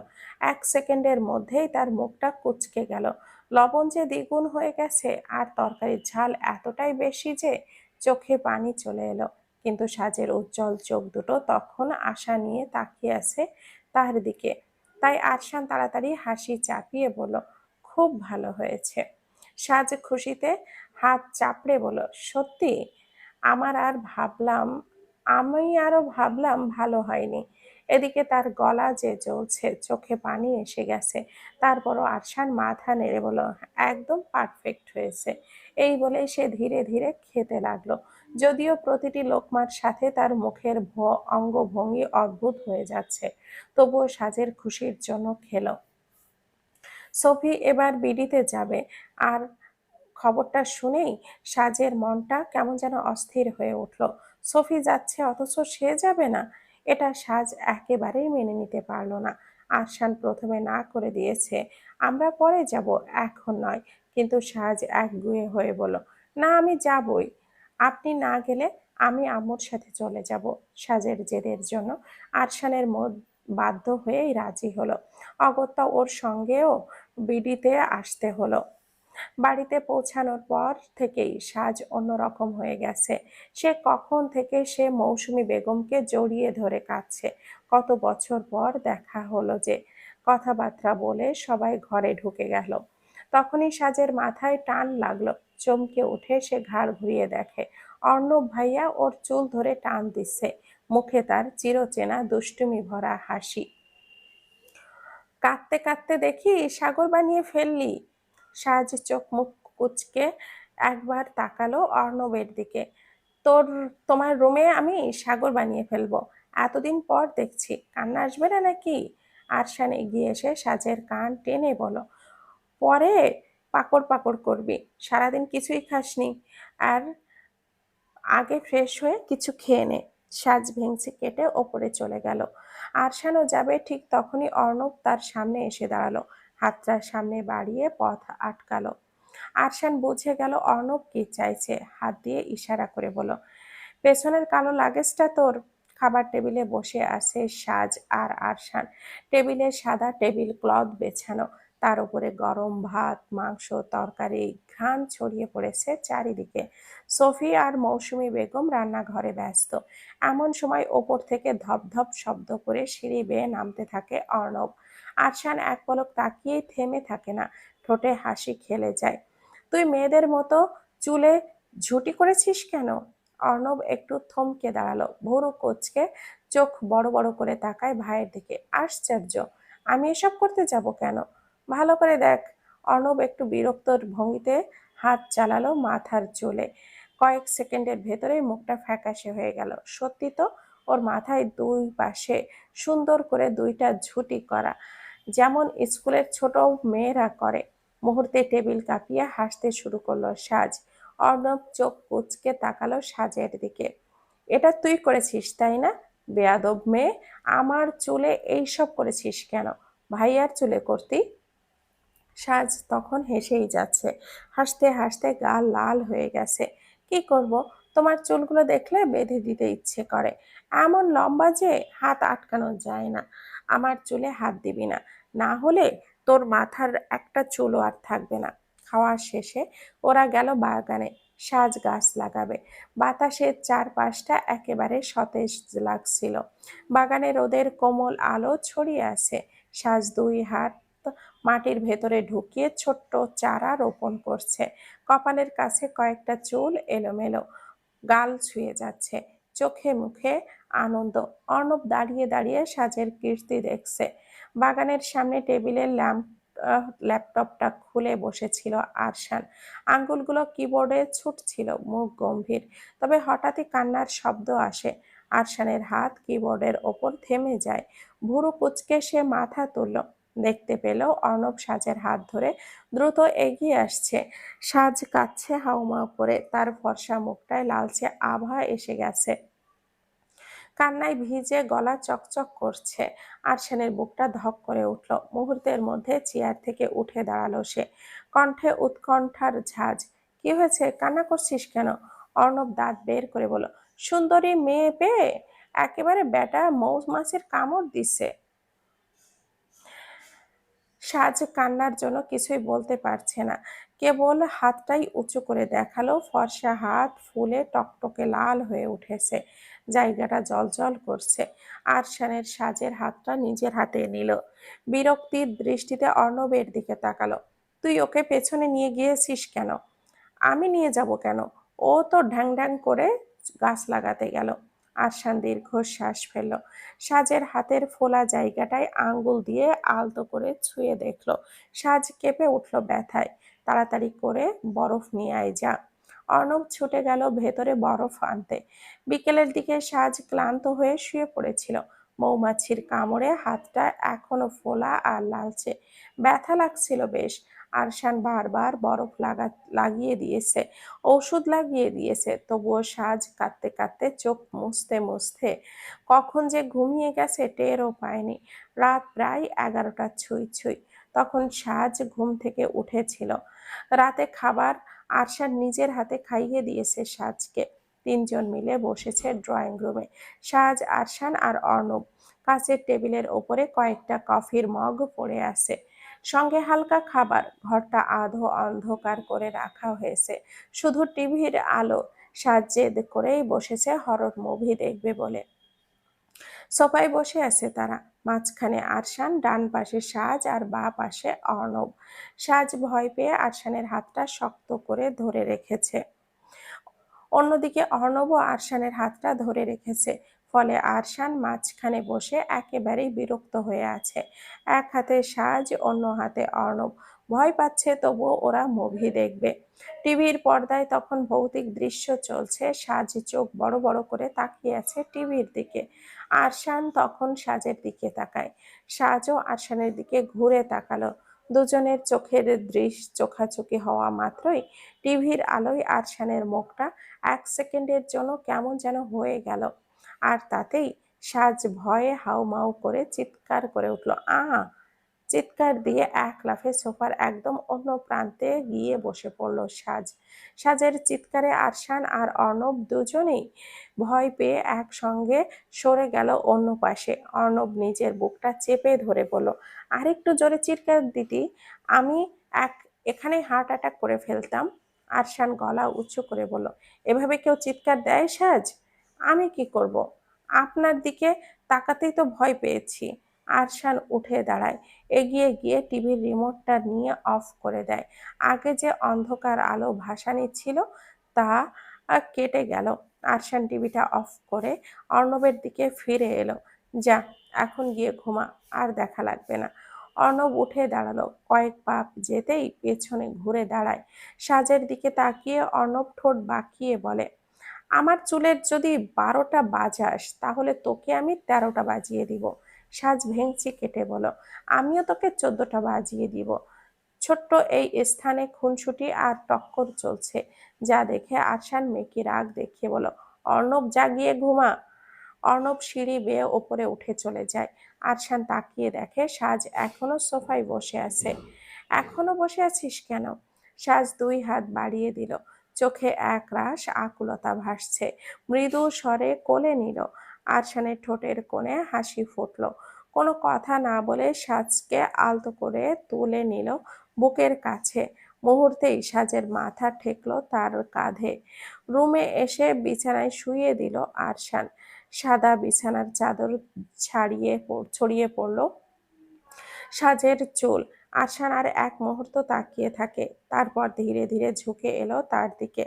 1 সেকেন্ডের মধ্যেই তার মুখটা কুঁচকে গেল। লবণ যে দ্বিগুণ হয়ে গেছে আর তরকারির ঝাল এতটাই বেশি যে চোখে পানি চলে এলো। কিন্তু সাজের উজ্জ্বল চোখ দুটো তখন আশা নিয়ে তাকিয়ে আছে তার দিকে। তাই আরশান তাড়াতাড়ি হাসি চাপিয়ে বলল, খুব ভালো হয়েছে। সাজ খুশিতে হাত চাপড়ে বলল, সত্যি? আমার আর ভাবলাম আমি আরো ভাবলাম ভালো হয়নি। এদিকে তার গলা যে জ্বলছে, চোখে পানি এসে গেছে। তারপরও আরশান মাথা নেড়ে বলল, একদম পারফেক্ট হয়েছে। এই বলেই সে ধীরে ধীরে খেতে লাগলো। যদিও প্রতিটি লোকমার সাথে তার মুখের অঙ্গভঙ্গি অদ্ভুত হয়ে যাচ্ছে, তবুও সাজের খুশির জন্য খেলো। সোফি এবার বিডিতে যাবে, আর খবরটা শুনেই সাজের মনটা কেমন যেন অস্থির হয়ে উঠল। সোফি যাচ্ছে অথচ সে যাবে না, এটা সাজ একেবারেই মেনে নিতে পারল না। আরশান প্রথমে না করে দিয়েছে, আমরা পরে যাব, এখন নয়। কিন্তু সাজ একগুঁয়ে হয়ে বলল, না আমি যাবই। আপনি না গেলে আমি আম্মুর সাথে চলে যাব। সাজের জেদের জন্য আরশানের মন বাধ্য হয়েই রাজি হলো। অগত্যা ওর সঙ্গেও বিডিতে আসতে হলো। বাড়িতে পৌঁছানোর পর থেকেই সাজ অন্যরকম হয়ে গেছে। সে কখন থেকে সে মৌসুমী বেগমকে জড়িয়ে ধরে কাঁদছে। কত বছর পর দেখা হলো যে। কথাবার্তা বলে সবাই ঘরে ঢুকে গেল। তখনই সাজের মাথায় টান লাগলো। চমকে উঠে সে ঘাড় ঘুরিয়ে দেখে অর্ণব ভাইয়া ওর চুল ধরে টান দিচ্ছে। মুখে তার চিরচেনা দুষ্টুমি ভরা হাসি। কাঁদতে কাঁদতে দেখি সাগর বানিয়ে ফেললি। সাজ চোখ মুখ কুঁচকে একবার তাকালো অর্ণবের দিকে। তোমার রুমে আমি সাগর বানিয়ে ফেলবো? এতদিন পর দেখছি, কান্না আসবে না নাকি? আরশান এগিয়ে এসে সাজের কান টেনে বলো, পরে পাকড় পাকড় করবি, সারাদিন কিছুই খাসনি। আর আগে ফ্রেশ হয়ে কিছু খেয়ে নে। সাজ ভেঙচি কেটে ওপরে চলে গেল। আরশানও যাবে, ঠিক তখনই অর্ণব তার সামনে এসে দাঁড়ালো। হাতটা সামনে বাড়িয়ে পথ আটকালো। আরশান বুঝে গেল অর্ণব কি চাইছে, হাত দিয়ে ইশারা করে বলল, পেছনের কালো লাগেজটা তোর। খাবার টেবিলে বসে আছে সাজ আর আরশান। টেবিলে সাদা টেবিল ক্লথ বেছানো, তার উপরে গরম ভাত, মাংস, তরকারি, ঘ্রাণ ছড়িয়ে পড়েছে চারিদিকে। সোফি আর মৌসুমী বেগম রান্নাঘরে ব্যস্ত। এমন সময় ওপর থেকে ধপধপ শব্দ করে সিঁড়ি বেয়ে নামতে থাকে অর্ণব। আরশান এক পলক তাকিয়েই থেমে থাকে না, ঠোঁটে হাসি খেলে যায়। তুই মেয়েদের মতো চুলে ঝুঁটি করেছিস কেন? অর্ণব একটু থমকে দাঁড়ালো, ভুরু কুঁচকে চোখ বড় বড় করে তাকায় ভাইয়ের দিকে। আশ্চর্য, আমি এসব করতে যাব কেন? ভালো করে দেখ। অর্ণব একটু বিরক্তর ভঙ্গিতে হাত চালালো মাথার চুলে। কয়েক সেকেন্ডের ভেতরেই মুখটা ফ্যাকাশে হয়ে গেল। সত্যি তো, ওর মাথায় দুই পাশে সুন্দর করে দুইটা ঝুঁটি করা, যেমন স্কুলের ছোট মেয়েরা করে। মুহূর্তে টেবিল কাঁপিয়ে হাসতে শুরু করলো সাজ। অর্ণব চোখ কুঁচকে তাকালো সাজের দিকে। এটা তুই করেছিস তাই না? বেয়াদব মেয়ে, আমার চুলে এইসব করেছিস কেন? ভাইয়ার চুলে করতি? সাজ তখন হেসেই যাচ্ছে, হাসতে হাসতে গাল লাল হয়ে গেছে। কি করব, তোমার চুলগুলো দেখলে বেঁধে দিতে ইচ্ছে করে, এমন লম্বা যে হাত আটকানো যায় না। আমার চুলে হাত দিবি না, না হলে তোর মাথার একটা চুলও আর থাকবে না। খাওয়ার শেষে ওরা গেল বাগানে। সাজ গাছ লাগাবে। বাতাসের চারপাশটা একেবারে সতেজ লাগছিল। বাগানে রোদের কোমল আলো ছড়িয়ে আছে। সাজ দুই হাত মাটির ভেতরে ঢুকিয়ে ছোট্ট চারা রোপণ করছে। কপালের কাছে কয়েকটা চুল এলোমেলো, গাল ছুঁয়ে যাচ্ছে, চোখে মুখে আনন্দ। অর্ণব দাঁড়িয়ে দাঁড়িয়ে সাজের কীর্তি দেখছে। বাগানের সামনে টেবিলের ল্যাপটপটা খুলে বসেছিল আরশান। আঙ্গুলগুলো কিবোর্ডে ছুটছিল, মুখ গম্ভীর। তবে হঠাৎই কান্নার শব্দ আসে। আরশানের হাত কিবোর্ডের ওপর থেমে যায়। ভুরু কুঁচকে সে মাথা তুলল। দেখতে পেল অর্ণব সাজের হাত ধরে দ্রুত এগিয়ে আসছে। সাজ কাঁদছে হাউমাউ করে, তার ফর্সা মুখটায় লালচে আভা এসে গেছে। কান্নায় ভিজে গলা চকচক করছে। আরশানের বুকটা ধক করে উঠল। মুহূর্তের মধ্যে চেয়ার থেকে উঠে দাঁড়ালো সে। কণ্ঠে উৎকণ্ঠার ঝাঁজ। কি হয়েছে, কান্না করছিস কেন? অর্ণব দাঁত বের করে বলল, সুন্দরী মেয়ে পেয়ে একেবারে বেটা মৌমাছির কামড় দিছে। সাজ কান্নার জন্য কিছুই বলতে পারছে না, কেবল হাতটাই উঁচু করে দেখালো। ফর্সা হাত ফুলে টকটকে লাল হয়ে উঠেছে, জায়গাটা জ্বলজ্বল করছে। আরশানের সাজের হাতটা নিজের হাতে নিল। বিরক্তির দৃষ্টিতে অর্ণবের দিকে তাকালো। তুই ওকে পেছনে নিয়ে গিয়েছিস কেন? আমি নিয়ে যাব কেন? ও তো ঢ্যাং ঢ্যাং করে গাছ লাগাতে গেল। আরশান দীর্ঘশ্বাস ফেলল। সাজের হাতের ফোলা জায়গাটায় আঙ্গুল দিয়ে আলতো করে ছুঁয়ে দেখলো। সাজ কেঁপে উঠল ব্যথায়। তাড়াতাড়ি করে বরফ নিয়ে আয় যা। অর্ণব ছুটে গেল ভেতরে বরফ আনতে। বিকেলের দিকে সাজ ক্লান্ত হয়ে শুয়ে পড়েছিল। মৌমাছির কামড়ে হাতটা এখনো ফোলা আর লালচে, ব্যথা লাগছিল বেশ। আরশান বারবার বরফ লাগিয়ে দিয়েছে, ওষুধ লাগিয়ে দিয়েছে, তবুও সাজ কাঁদতে কাঁদতে চোখ মুছতে মুছতে কখন যে ঘুমিয়ে গেছে টেরও পায়নি। রাত প্রায় 11টা ছুঁই ছুঁই। তখন সাজ ঘুম থেকে উঠেছিল। রাতে খাবার আরশান নিজের হাতে খাইয়ে দিয়েছে সাজকে। তিনজন মিলে বসেছে ড্রয়িং রুমে, সাজ, আরশান আর অর্ণব। কাছের টেবিলের ওপরে কয়েকটা কফির মগ পড়ে আছে, সঙ্গে হালকা খাবার। ঘরটা আধো অন্ধকার করে রাখা হয়েছে, শুধু টিভির আলো। সাজ জেদ করেই বসেছে হরর মুভি দেখবে বলে। সোফায় বসে আছে তারা, মাঝখানে আরশান, ডান পাশে সাজ আর বাঁ পাশে অর্ণব। সাজ ভয় পেয়ে আরশানের হাতটা শক্ত করে ধরে রেখেছে, অন্যদিকে অর্ণবও আরশানের হাতটা ধরে রেখেছে। ফলে আরশান মাঝখানে বসে একেবারেই বিরক্ত হয়ে আছে। এক হাতে সাজ, অন্য হাতে অর্ণব। ভয় পাচ্ছে, তবুও ওরা মুভি দেখবে। টিভির পর্দায় তখন ভৌতিক দৃশ্য চলছে। সাজ চোখ বড় বড় করে তাকিয়ে আছে টিভির দিকে। আরশান তখন সাজের দিকে তাকায়। সাজও আরশানের দিকে ঘুরে তাকালো। দুজনের চোখের দৃশ্য চোখাচোখি হওয়া মাত্রই টিভির আলোয় আরশানের মুখটা 1 সেকেন্ডের জন্য কেমন যেন হয়ে গেল। আর তাতেই সাজ ভয়ে হাউমাউ করে চিৎকার করে উঠল, আ! চিৎকার দিয়ে এক লাফে সোফার একদম অন্য প্রান্তে গিয়ে বসে পড়ল সাজ। সাজের চিৎকারে আরশান আর অর্ণব দুজনেই ভয় পেয়ে একসঙ্গে সরে গেল অন্য পাশে। অর্ণব নিজের বুকটা চেপে ধরে বলল, আরেকটু জোরে চিৎকার দিতি, আমি এক এখানেই হার্ট অ্যাটাক করে ফেলতাম। আরশান গলা উঁচু করে বলল, এভাবে কেউ চিৎকার দেয় সাজ? আমি কি করব? আপনার দিকে তাকাতেই তো ভয় পেয়েছি। আরশান উঠে দাঁড়ায়, এগিয়ে গিয়ে টিভির রিমোটটা নিয়ে অফ করে দেয়। আগে যে অন্ধকার আলো ভাসানি ছিল তা কেটে গেল। আরশান টিভিটা অফ করে অর্ণবের দিকে ফিরে এলো। যা, এখন গিয়ে ঘুমা, আর দেখা লাগবে না। অর্ণব উঠে দাঁড়ালো, কয়েক পা যেতেই পেছনে ঘুরে দাঁড়ায়। সাজের দিকে তাকিয়ে অর্ণব ঠোঁট বাঁকিয়ে বলে, আমার চুলের যদি 12টা বাজাস তাহলে তোকে আমি 13টা বাজিয়ে দিব। সাজ ভেঙচি কেটে বলো, আমিও তোকে 14টা বাজিয়ে দিব। ছোট্ট এই স্থানে খুনসুটি আর টক্কর চলছে, যা দেখে আরশান মেকি রাগ দেখিয়ে বলো, অর্ণব, জাগিয়ে ঘুমা। অর্ণব সিঁড়ি বেয়ে ওপরে উঠে চলে যায়। আরশান তাকিয়ে দেখে সাজ এখনো সোফায় বসে আছে। এখনো বসে আছিস কেন? সাজ দুই হাত বাড়িয়ে দিল, চোখে এক রাশ আকুলতা ভাসছে। মৃদু স্বরে কোলে নিল। আরশানের ঠোঁটের কোণে হাসি ফুটল। কোনো কথা না বলে সাজকে আলতো করে তুলে নিল বুকের কাছে। মুহূর্তেই সাজের মাথা ঠেকলো তার কাঁধে। রুমে এসে বিছানায় শুইয়ে দিল আরশান। সাদা বিছানার চাদর ছড়িয়ে পড়ল সাজের চুল। আরশান আর এক মুহূর্ত তাকিয়ে থাকে, তারপর ধীরে ধীরে ঝুঁকে এলো তার দিকে।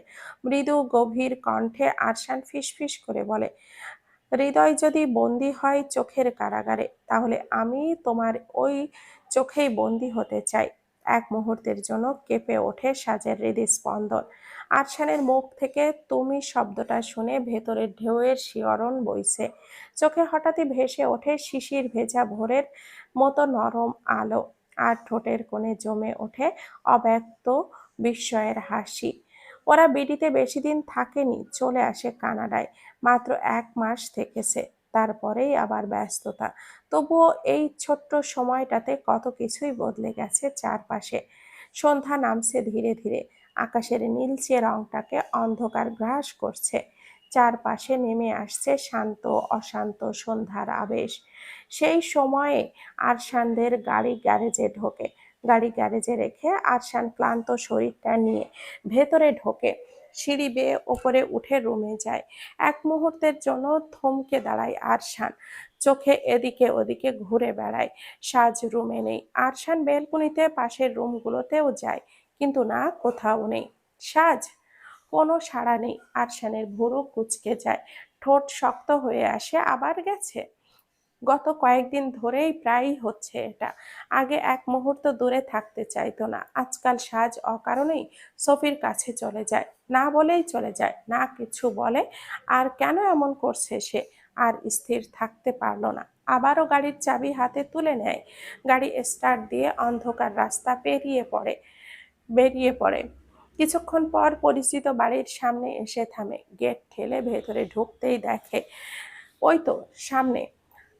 মৃদু গভীর কণ্ঠে আরশান ফিসফিস করে বলে, হৃদয় যদি বন্দী হয় চোখের কারাগারে, তাহলে আমি তোমার ওই চোখেই বন্দী হতে চাই। এক মুহূর্তের জন্য কেঁপে ওঠে সাজের হৃদস্পন্দন। আরশানের মুখ থেকে তুমি শব্দটা শুনে ভেতরের ঢেউয়ের শিহরণ বইছে। চোখে হঠাৎই ভেসে ওঠে শিশির ভেজা ভোরের মতো নরম আলো, আর ঠোঁটের কোণে জমে ওঠে অব্যক্ত বিস্ময়ের হাসি। ওরা বিডিতে বেশি দিন থাকেনি, চলে আসে কানাডায়। মাত্র 1 মাস থেকেছে, তারপরেই আবার ব্যস্ততা। তবুও এই ছোট্ট সময়টাতে কত কিছুই বদলে গেছে চারপাশে। সন্ধ্যা নামছে ধীরে ধীরে, আকাশের নীলচে রংটাকে অন্ধকার গ্রাস করছে। চারপাশে নেমে আসছে শান্ত অশান্ত সন্ধ্যার আবেশ। সেই সময়ে আরশানদের গাড়ি গ্যারেজে ঢোকে। গাড়ি গ্যারেজে রেখে আরশান ক্লান্ত শরীরটা নিয়ে ভেতরে ঢোকে। সিঁড়ি বেয়ে ওপরে উঠে রুমে যায়। এক মুহূর্তের জন্য থমকে দাঁড়ায় আরশান, চোখে এদিকে ওদিকে ঘুরে বেড়ায়। সাজ রুমে নেই। আরশান বেলকনিতে পাশের রুমগুলোতেও যায়, কিন্তু না, কোথাও নেই। সাজ, কোনো সাড়া নেই। আরশানের ভুরু কুঁচকে যায়, ঠোঁট শক্ত হয়ে আসে। আবার গেছে? গত কয়েকদিন ধরেই প্রায়ই হচ্ছে এটা। আগে এক মুহূর্ত দূরে থাকতে চাইতো না, আজকাল সাজ অকারণেই সফির কাছে চলে যায়। না বলেই চলে যায়, না কিছু বলে। আর কেন এমন করছে সে? আর স্থির থাকতে পারলো না, আবারও গাড়ির চাবি হাতে তুলে নেয়। গাড়ি স্টার্ট দিয়ে অন্ধকার রাস্তা বেরিয়ে পড়ে। কিছুক্ষণ পর পরিচিত বাড়ির সামনে এসে থামে। গেট ঠেলে ভেতরে ঢুকতেই দেখে, ওই তো সামনে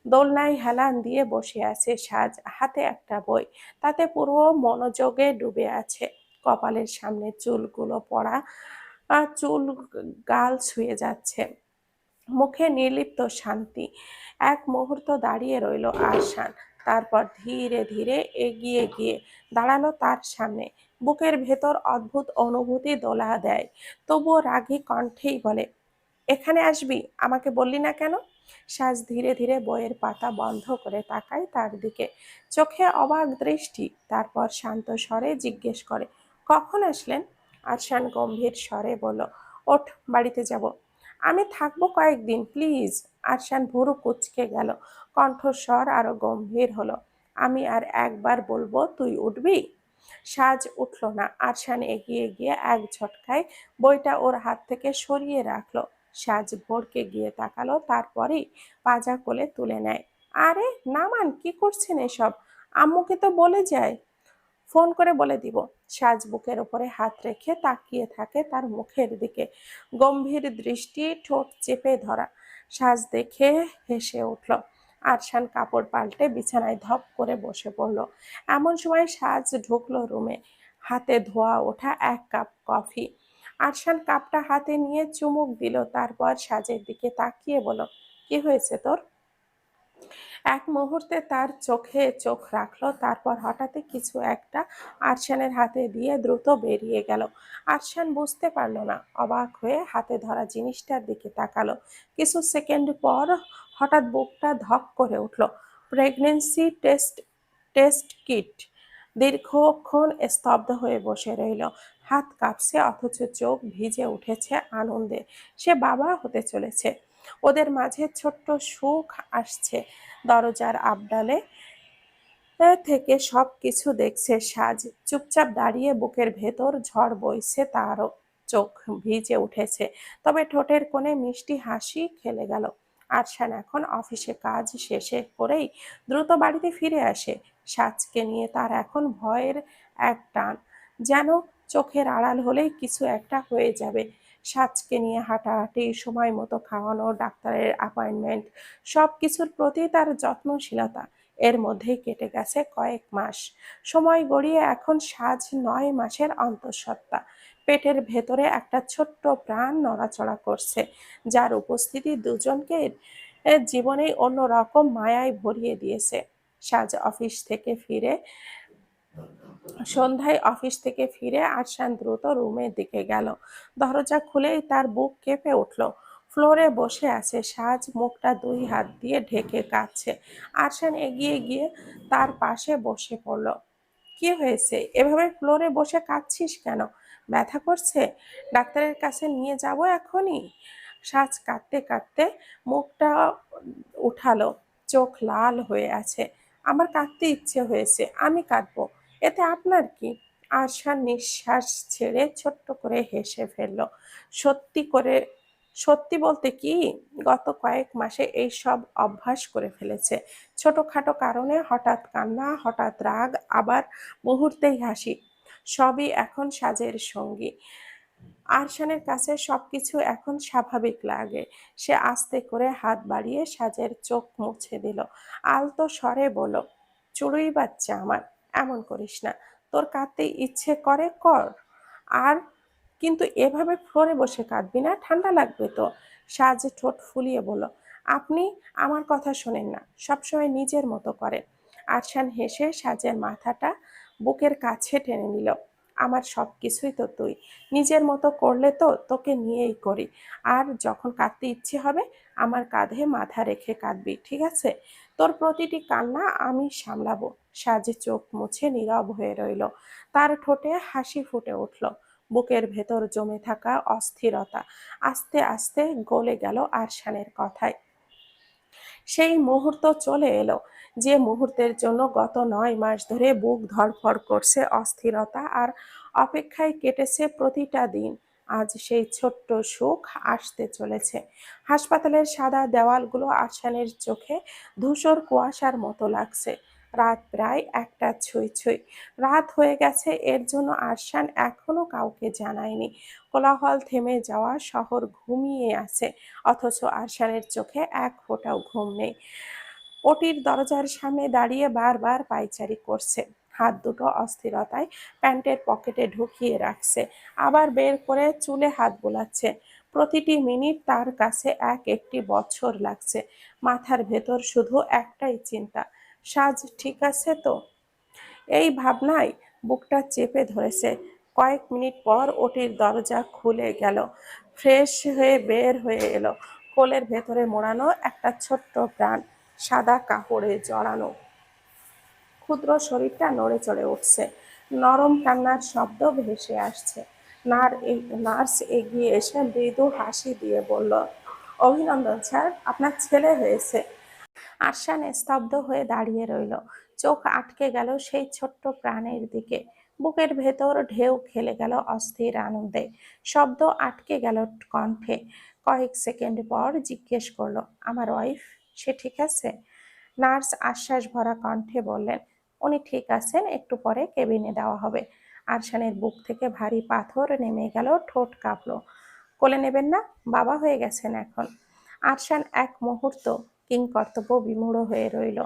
দোলনায় হেলান দিয়ে বসে আছে সাজ, হাতে একটা বই। তাতে পুরো মনোযোগে ডুবে আছে। কপালের সামনে চুলগুলো পড়া, চুল গাল ছুঁয়ে যাচ্ছে। মুখে নির্লিপ্ত শান্তি। এক মুহূর্ত দাঁড়িয়ে রইল আরশান, তারপর ধীরে ধীরে এগিয়ে গিয়ে দাঁড়ালো তার সামনে। বুকের ভেতর অদ্ভুত অনুভূতি দোলা দেয়, তবুও রাগী কণ্ঠেই বলে, এখানে আসবি, আমাকে বললি না কেন? সাজ ধীরে ধীরে বইয়ের পাতা বন্ধ করে তাকায় তার দিকে, চোখে অবাক দৃষ্টি। তারপর শান্ত স্বরে জিজ্ঞেস করে, কখন আসলেন? আরশান গম্ভীর স্বরে বলল, ওঠ, বাড়িতে যাব। আমি থাকবো কয়েকদিন, প্লিজ। আরশান ভুরু কুঁচকে গেল, কণ্ঠস্বর আরো গম্ভীর হলো, আমি আর একবার বলবো, তুই উঠবি? সাজ উঠল না। আরশান এগিয়ে গিয়ে এক ঝটকায় বইটা ওর হাত থেকে সরিয়ে রাখলো। সাজ ভড়কে গিয়ে তাকালো, তারপরেই পাজা কোলে তুলে নেয়। আরে নামান, কি করছেন এসব? আম্মুকে তো বলে যায়। ফোন করে বলে দিব। সাজ বুকের ওপরে হাত রেখে তাকিয়ে থাকে তার মুখের দিকে, গম্ভীর দৃষ্টি, ঠোঁট চেপে ধরা। সাজ দেখে হেসে উঠল। আরশান কাপড় পাল্টে বিছানায় ধপ করে বসে পড়ল। এমন সময় সাজ ঢুকলো রুমে, হাতে ধোয়া ওঠা এক কাপ কফি। আরশান কাপটা হাতে নিয়ে চুমুক দিল, তারপর সাজের দিকে তাকিয়ে বলল, কি হয়েছে তোর? এক মুহূর্তে তার চোখে চোখ রাখলো, তারপর হঠাৎই কিছু একটা আরশানের হাতে দিয়ে দ্রুত বেরিয়ে গেল। আরশান বুঝতে পারল না, অবাক হয়ে হাতে ধরা জিনিসটার দিকে তাকালো। কিছু সেকেন্ড পর হঠাৎ বুকটা ধক করে উঠল। Pregnancy test kit. দীর্ঘক্ষণ স্তব্ধ হয়ে বসে রইল। হাত কাঁপছে, অথচ চোখ ভিজে উঠেছে আনন্দে। সে বাবা হতে চলেছে। ওদের মাঝে ছোট্ট সুখ আসছে। দরজার আবডালে থেকে সবকিছু দেখছে সাজ। চুপচাপ দাঁড়িয়ে, বুকের ভেতর ঝড় বইছে তারও। চোখ ভিজে উঠেছে, তবে ঠোঁটের কোণে মিষ্টি হাসি খেলে গেল। আরশান এখন অফিসে কাজ শেষে করেই দ্রুত বাড়িতে ফিরে আসে। সাজকে নিয়ে তার এখন ভয়ের এক টান, যেন চোখের আড়াল হলেই কিছু একটা হয়ে যাবে। সাজকে নিয়ে হাঁটাহাঁটি, সময় মতো খাওয়ানো, ডাক্তারের অ্যাপয়েন্টমেন্ট, সব কিছুর প্রতি তার যত্নশীলতা। এর মধ্যেই কেটে গেছে কয়েক মাস। সময় গড়িয়ে এখন সাজ 9 মাসের অন্তঃসত্ত্বা। পেটের ভেতরে একটা ছোট্ট প্রাণ নড়াচড়া করছে, যার উপস্থিতি দুজনকে জীবনেই অন্যরকম মায়ায় ভরিয়ে দিয়েছে। সাজ সন্ধ্যায় অফিস থেকে ফিরে আরশান দ্রুত রুমের দিকে গেল। দরজা খুলেই তার বুক কেঁপে উঠল। ফ্লোরে বসে আছে সাজ, মুখটা 2 হাত দিয়ে ঢেকে কাঁদছে। আরশান এগিয়ে গিয়ে তার পাশে বসে পড়ল। কি হয়েছে? এভাবে ফ্লোরে বসে কাঁদছিস কেন? ব্যথা করছে? ডাক্তারের কাছে নিয়ে যাব এখনই? সাজ কাঁদতে কাঁদতে মুখটা উঠালো, চোখ লাল হয়ে আছে। আমার কাঁদতে ইচ্ছে হয়েছে, আমি কাঁদবো, এতে আপনার কি? আশা নিঃশ্বাস ছেড়ে ছোট্ট করে হেসে ফেলল। সত্যি করে সত্যি বলতে কি, গত কয়েক মাসে এই সব অভ্যাস করে ফেলেছে। ছোটখাটো কারণে হঠাৎ কান্না, হঠাৎ রাগ, আবার মুহূর্তেই হাসি, সবই এখন সাজের সঙ্গী। আরশানের কাছে সবকিছু এখন স্বাভাবিক লাগে। সে আস্তে করে হাত বাড়িয়ে সাজের চোখ মুছে দিল, আলতো স্বরে বলল, চড়ুই বাচ্চা আমার, এমন করিস না। তোর কাঁদতে ইচ্ছে করে কর, আর কিন্তু এভাবে ফ্লোরে বসে কাঁদবি না, ঠান্ডা লাগবে তো। সাজ ঠোঁট ফুলিয়ে বলল, আপনি আমার কথা শোনেন না, সবসময় নিজের মতো করেন। আরশান হেসে সাজের মাথাটা বুকের কাছে টেনে নিল। আমার সব কিছুই তো তুই, নিজের মতো করলে তো তোকে নিয়েই করি। আর যখন কাঁদতে ইচ্ছে হবে আমার কাঁধে মাথা রেখে কাঁদবি, ঠিক আছে? তোর প্রতিটি কান্না আমি সামলাবো। সাজে চোখ মুছে নীরব হয়ে রইল। তার ঠোঁটে হাসি ফুটে উঠল। বুকের ভেতর জমে থাকা অস্থিরতা আস্তে আস্তে গলে গেল আরশানের কথায়। সেই মুহূর্ত চলে এলো, যে মুহূর্তের জন্য গত 9 মাস ধরে বুক ধড়ফড় করছে অস্থিরতা আর অপেক্ষায় কেটেছে প্রতিটা দিন। আজ সেই ছোট্ট সুখ আসতে চলেছে। হাসপাতালের সাদা দেওয়ালগুলো আরশানের চোখে ধূসর কুয়াশার মতো লাগছে। রাত প্রায় 1টা ছুঁই ছুঁই। রাত হয়ে গেছে, এর জন্য আরশান এখনো কাউকে জানায়নি। কোলাহল থেমে যাওয়া শহর ঘুমিয়ে আছে, অথচ আরশানের চোখে এক ফোঁটাও ঘুম নেই। ওটির দরজার সামনে দাঁড়িয়ে বারবার পায়চারি করছে। হাত দুটো অস্থিরতায় প্যান্টের পকেটে ঢুকিয়ে রাখছে, আবার বের করে চুলে হাত বোলাচ্ছে। প্রতিটি মিনিট তার কাছে একটি বছর লাগছে। মাথার ভেতর শুধু একটাই চিন্তা, সাজ ঠিক আছে তো? এই ভাবনায় বুকটা চেপে ধরেছে। কয়েক মিনিট পর ওটির দরজা খুলে গেল। ফ্রেশ হয়ে বের হয়ে এলো। কোলের ভেতরে মোড়ানো একটা ছোট্ট প্রাণ, সাদা কাপড়ে জড়ানো। ক্ষুদ্র শরীরটা নড়ে চড়ে উঠছে। নরম কান্নার শব্দ ভেসে আসছে। নার্স এগিয়ে এসে মৃদু হাসি দিয়ে বলল, অভিনন্দন স্যার, আপনার ছেলে হয়েছে। আরশান স্তব্ধ হয়ে দাঁড়িয়ে রইল, চোখ আটকে গেল সেই ছোট্ট প্রাণের দিকে। বুকের ভেতর ঢেউ খেলে গেল অস্থির আনন্দে, শব্দ আটকে গেল কণ্ঠে। কয়েক সেকেন্ড পর জিজ্ঞেস করলো, আমার ওয়াইফ, সে ঠিক আছে? নার্স আশ্বাস ভরা কণ্ঠে বললেন, উনি ঠিক আছেন, একটু পরে কেবিনে দেওয়া হবে। আরশানের বুক থেকে ভারী পাথর নেমে গেল, ঠোঁট কাঁপলো। কোলে নেবেন না? বাবা হয়ে গেছেন এখন। আরশান এক মুহূর্ত কিংকর্তব্য বিমূঢ় হয়ে রইল।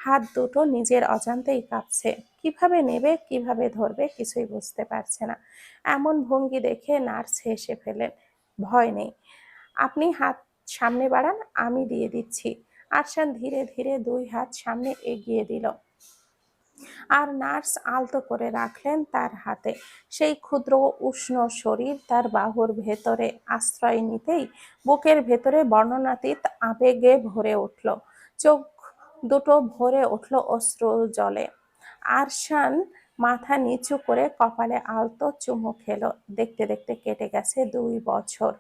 হাত দুটো নিজের অজান্তেই কাঁপছে। কিভাবে নেবে, কিভাবে ধরবে কিছুই বুঝতে পারছে না। এমন ভঙ্গি দেখে নার্স হেসে ফেলেন, ভয় নেই, আপনি হাত সামনে বাড়ান, আমি দিয়ে দিচ্ছি। আরশান ধীরে ধীরে 2 হাত সামনে এগিয়ে দিল, আর নার্স আলতো করে রাখলেন তার হাতে। সেই ক্ষুদ্র উষ্ণ শরীর তার বাহুর ভেতরে আশ্রয় নিতেই বুকের ভেতরে বর্ণনাতীত আবেগে ভরে উঠল। চোখ দুটো ভরে উঠল অশ্রু জলে। আরশান মাথা নিচু করে কপালে আলতো চুমু খেলো। দেখতে দেখতে কেটে গেছে 2 বছর।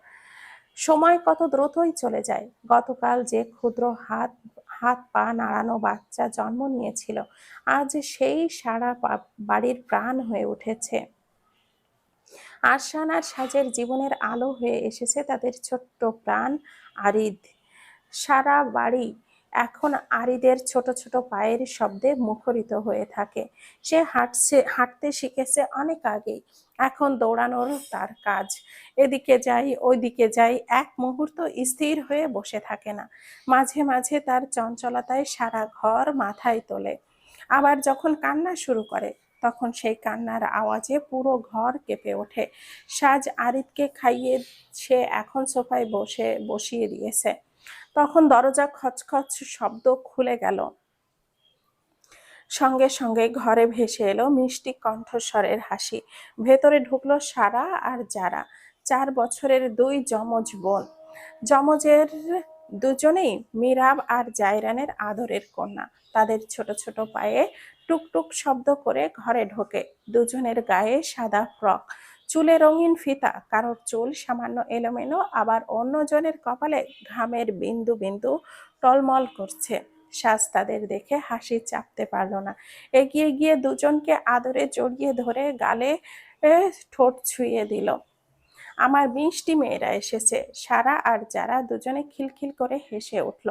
সময় কত দ্রুতই চলে যায়। গতকাল যে ক্ষুদ্র হাত হাত পা নাড়ানো বাচ্চা জন্ম নিয়েছিল, আজ সেই সারা বাড়ির প্রাণ হয়ে উঠেছে। আরশান আর সাজের জীবনের আলো হয়ে এসেছে তাদের ছোট্ট প্রাণ আরিদ। সারা বাড়ি এখন আরিদের ছোট ছোট পায়ের শব্দে মুখরিত হয়ে থাকে। সে হাঁটতে শিখেছে অনেক আগেই। এখন দৌড়ানোর তার কাজ। এদিকে যাই ওইদিকে যাই, এক মুহূর্ত স্থির হয়ে বসে থাকে না। মাঝে মাঝে তার চঞ্চলতায় সারা ঘর মাথায় তোলে। আবার যখন কান্না শুরু করে, তখন সেই কান্নার আওয়াজে পুরো ঘর কেঁপে ওঠে। সাজ আরিদকে খাইয়ে সে এখন সোফায় বসিয়ে দিয়েছে। তখন দরজা খচখচ শব্দ খুলে গেল। সঙ্গে সঙ্গে ঘরে ভেসে এলো মিষ্টি কণ্ঠস্বরের হাসি। ভেতরে ঢুকলো সারা আর যারা, 4 বছরের 2 যমজ বোন। যমজের দুজনেই মিরাব আর জায়রানের আদরের কন্যা। তাদের ছোট ছোট পায়ে টুকটুক শব্দ করে ঘরে ঢোকে। দুজনের গায়ে সাদা ফ্রক, চুলে রঙিন ফিতা, কারোর চুল সামান্য এলোমেলো, আবার অন্যজনের কপালে ঘামের বিন্দু বিন্দু টলমল করছে। সাজ তাদের দেখে হাসি চাপতে পারল না। এগিয়ে গিয়ে দুজনকে আদরে জড়িয়ে ধরে গালে ঠোঁট ছুঁয়ে দিল। আমার মিষ্টি মেয়েরা এসেছে। সারা আর যারা দুজনে খিলখিল করে হেসে উঠল।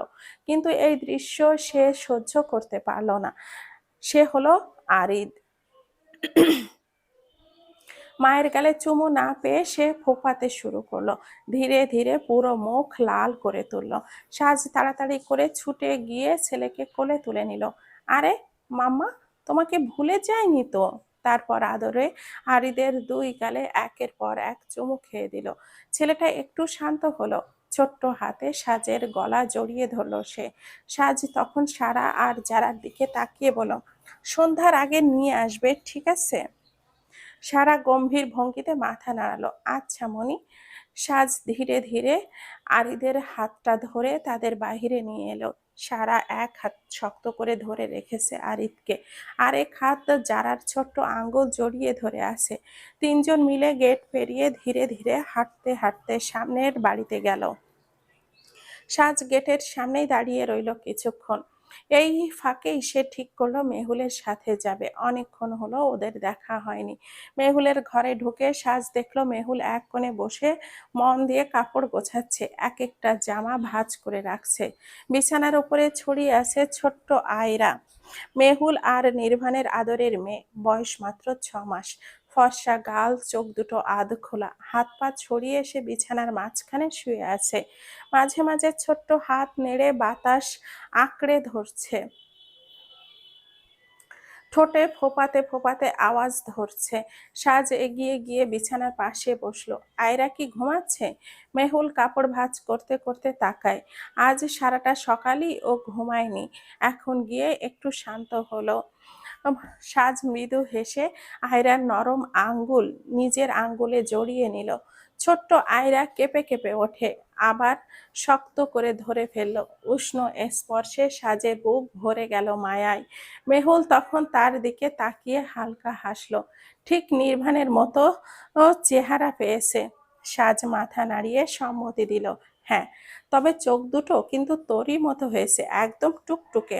কিন্তু এই দৃশ্য সে সহ্য করতে পারল না। সে হলো আরিদ। মায়ের গালে চুমু না পেয়ে সে ফোঁপাতে শুরু করলো। ধীরে ধীরে পুরো মুখ লাল করে তুললো। সাজ তাড়াতাড়ি করে ছুটে গিয়ে ছেলেকে কোলে তুলে নিল। আরে মাম্মা, তোমাকে ভুলে যায়নি তো। তারপর আদরে আরিদের 2 গালে একের পর এক চুমু খেয়ে দিল। ছেলেটা একটু শান্ত হলো। ছোট্ট হাতে সাজের গলা জড়িয়ে ধরল সে। সাজ তখন সারা আর যারার দিকে তাকিয়ে বলল, সন্ধ্যার আগে নিয়ে আসবে, ঠিক আছে? সারা গম্ভীর ভঙ্গিতে মাথা নাড়ালো। আচ্ছা মনি। সাজ ধীরে ধীরে আরিদের হাতটা ধরে তাদের বাহিরে নিয়ে এলো। সারা এক হাত শক্ত করে ধরে রেখেছে আরিদকে, আরেক হাত যারার ছোট্ট আঙ্গুল জড়িয়ে ধরে আছে। 3জন মিলে গেট পেরিয়ে ধীরে ধীরে হাঁটতে হাঁটতে সামনের বাড়িতে গেল। সাজ গেটের সামনেই দাঁড়িয়ে রইল কিছুক্ষণ। এই ফাঁকেই সে ঠিক করলো মেহুলের সাথে যাবে। অনেকক্ষণ হলো ওদের দেখা হয়নি। মেহুলের ঘরে ঢুকে সাজ দেখলো মেহুল এক কোণে বসে মন দিয়ে কাপড় গোছাচ্ছে, এক একটা জামা ভাঁজ করে রাখছে। বিছানার উপরে ছড়িয়ে আছে ছোট্ট আয়রা, মেহুল আর নির্বাণের আদরের মেয়ে। বয়স মাত্র 6 মাস। ফর্সা গাল, চোখ দুটো আধ খোলা, হাত পা ছড়িয়ে এসে বিছানার মাঝখানে শুয়ে আছে। মাঝে মাঝে ছোট্ট হাত নেড়ে বাতাস আঁকড়ে ধরছে, ঠোঁটে ফোপাতে ফোপাতে আওয়াজ ধরছে। সাজ এগিয়ে গিয়ে বিছানার পাশে বসলো। আয়রা কি ঘুমাচ্ছে? মেহুল কাপড় ভাঁজ করতে করতে তাকায়। আজ সারাটা সকালই ও ঘুমায়নি, এখন গিয়ে একটু শান্ত হলো। সাজ মৃদু হেসে আয়রার নরম আঙ্গুল নিজের আঙ্গুলে জড়িয়ে নিল। ছোট্ট আয়রা কেঁপে কেঁপে ওঠে, আবার শক্ত করে ধরে ফেলল। উষ্ণ স্পর্শে সাজের বুক ভরে গেল মায়ায়। মেহুল তখন তার দিকে তাকিয়ে হালকা হাসলো। ঠিক নির্বাণের মতো চেহারা পেয়েছে। সাজ মাথা নাড়িয়ে সম্মতি দিল। হ্যাঁ, তবে চোখ দুটো কিন্তু তোরই মতো হয়েছে, একদম টুকটুকে।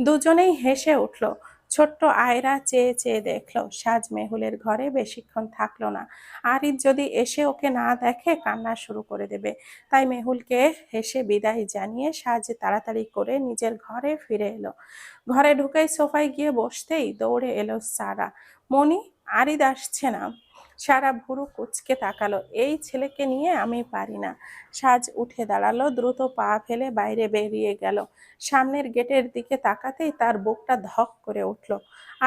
দুজনেই হেসে উঠল। ছোট্ট আয়রা চেয়ে চেয়ে দেখলো। সাজ মেহুলের ঘরে বেশিক্ষণ থাকলো না। আরিদ যদি এসে ওকে না দেখে কান্না শুরু করে দেবে। তাই মেহুলকে হেসে বিদায় জানিয়ে সাজ তাড়াতাড়ি করে নিজের ঘরে ফিরে এলো। ঘরে ঢুকেই সোফায় গিয়ে বসতেই দৌড়ে এলো সারা। মনি, আরিদ আসছে না। সারা ভুরু কুঁচকে তাকালো। এই ছেলেকে নিয়ে আমি পারি না। সাজ উঠে দাঁড়ালো, দ্রুত পা ফেলে বাইরে বেরিয়ে গেল। সামনের গেটের দিকে তাকাতেই তার বুকটা ধক করে উঠল।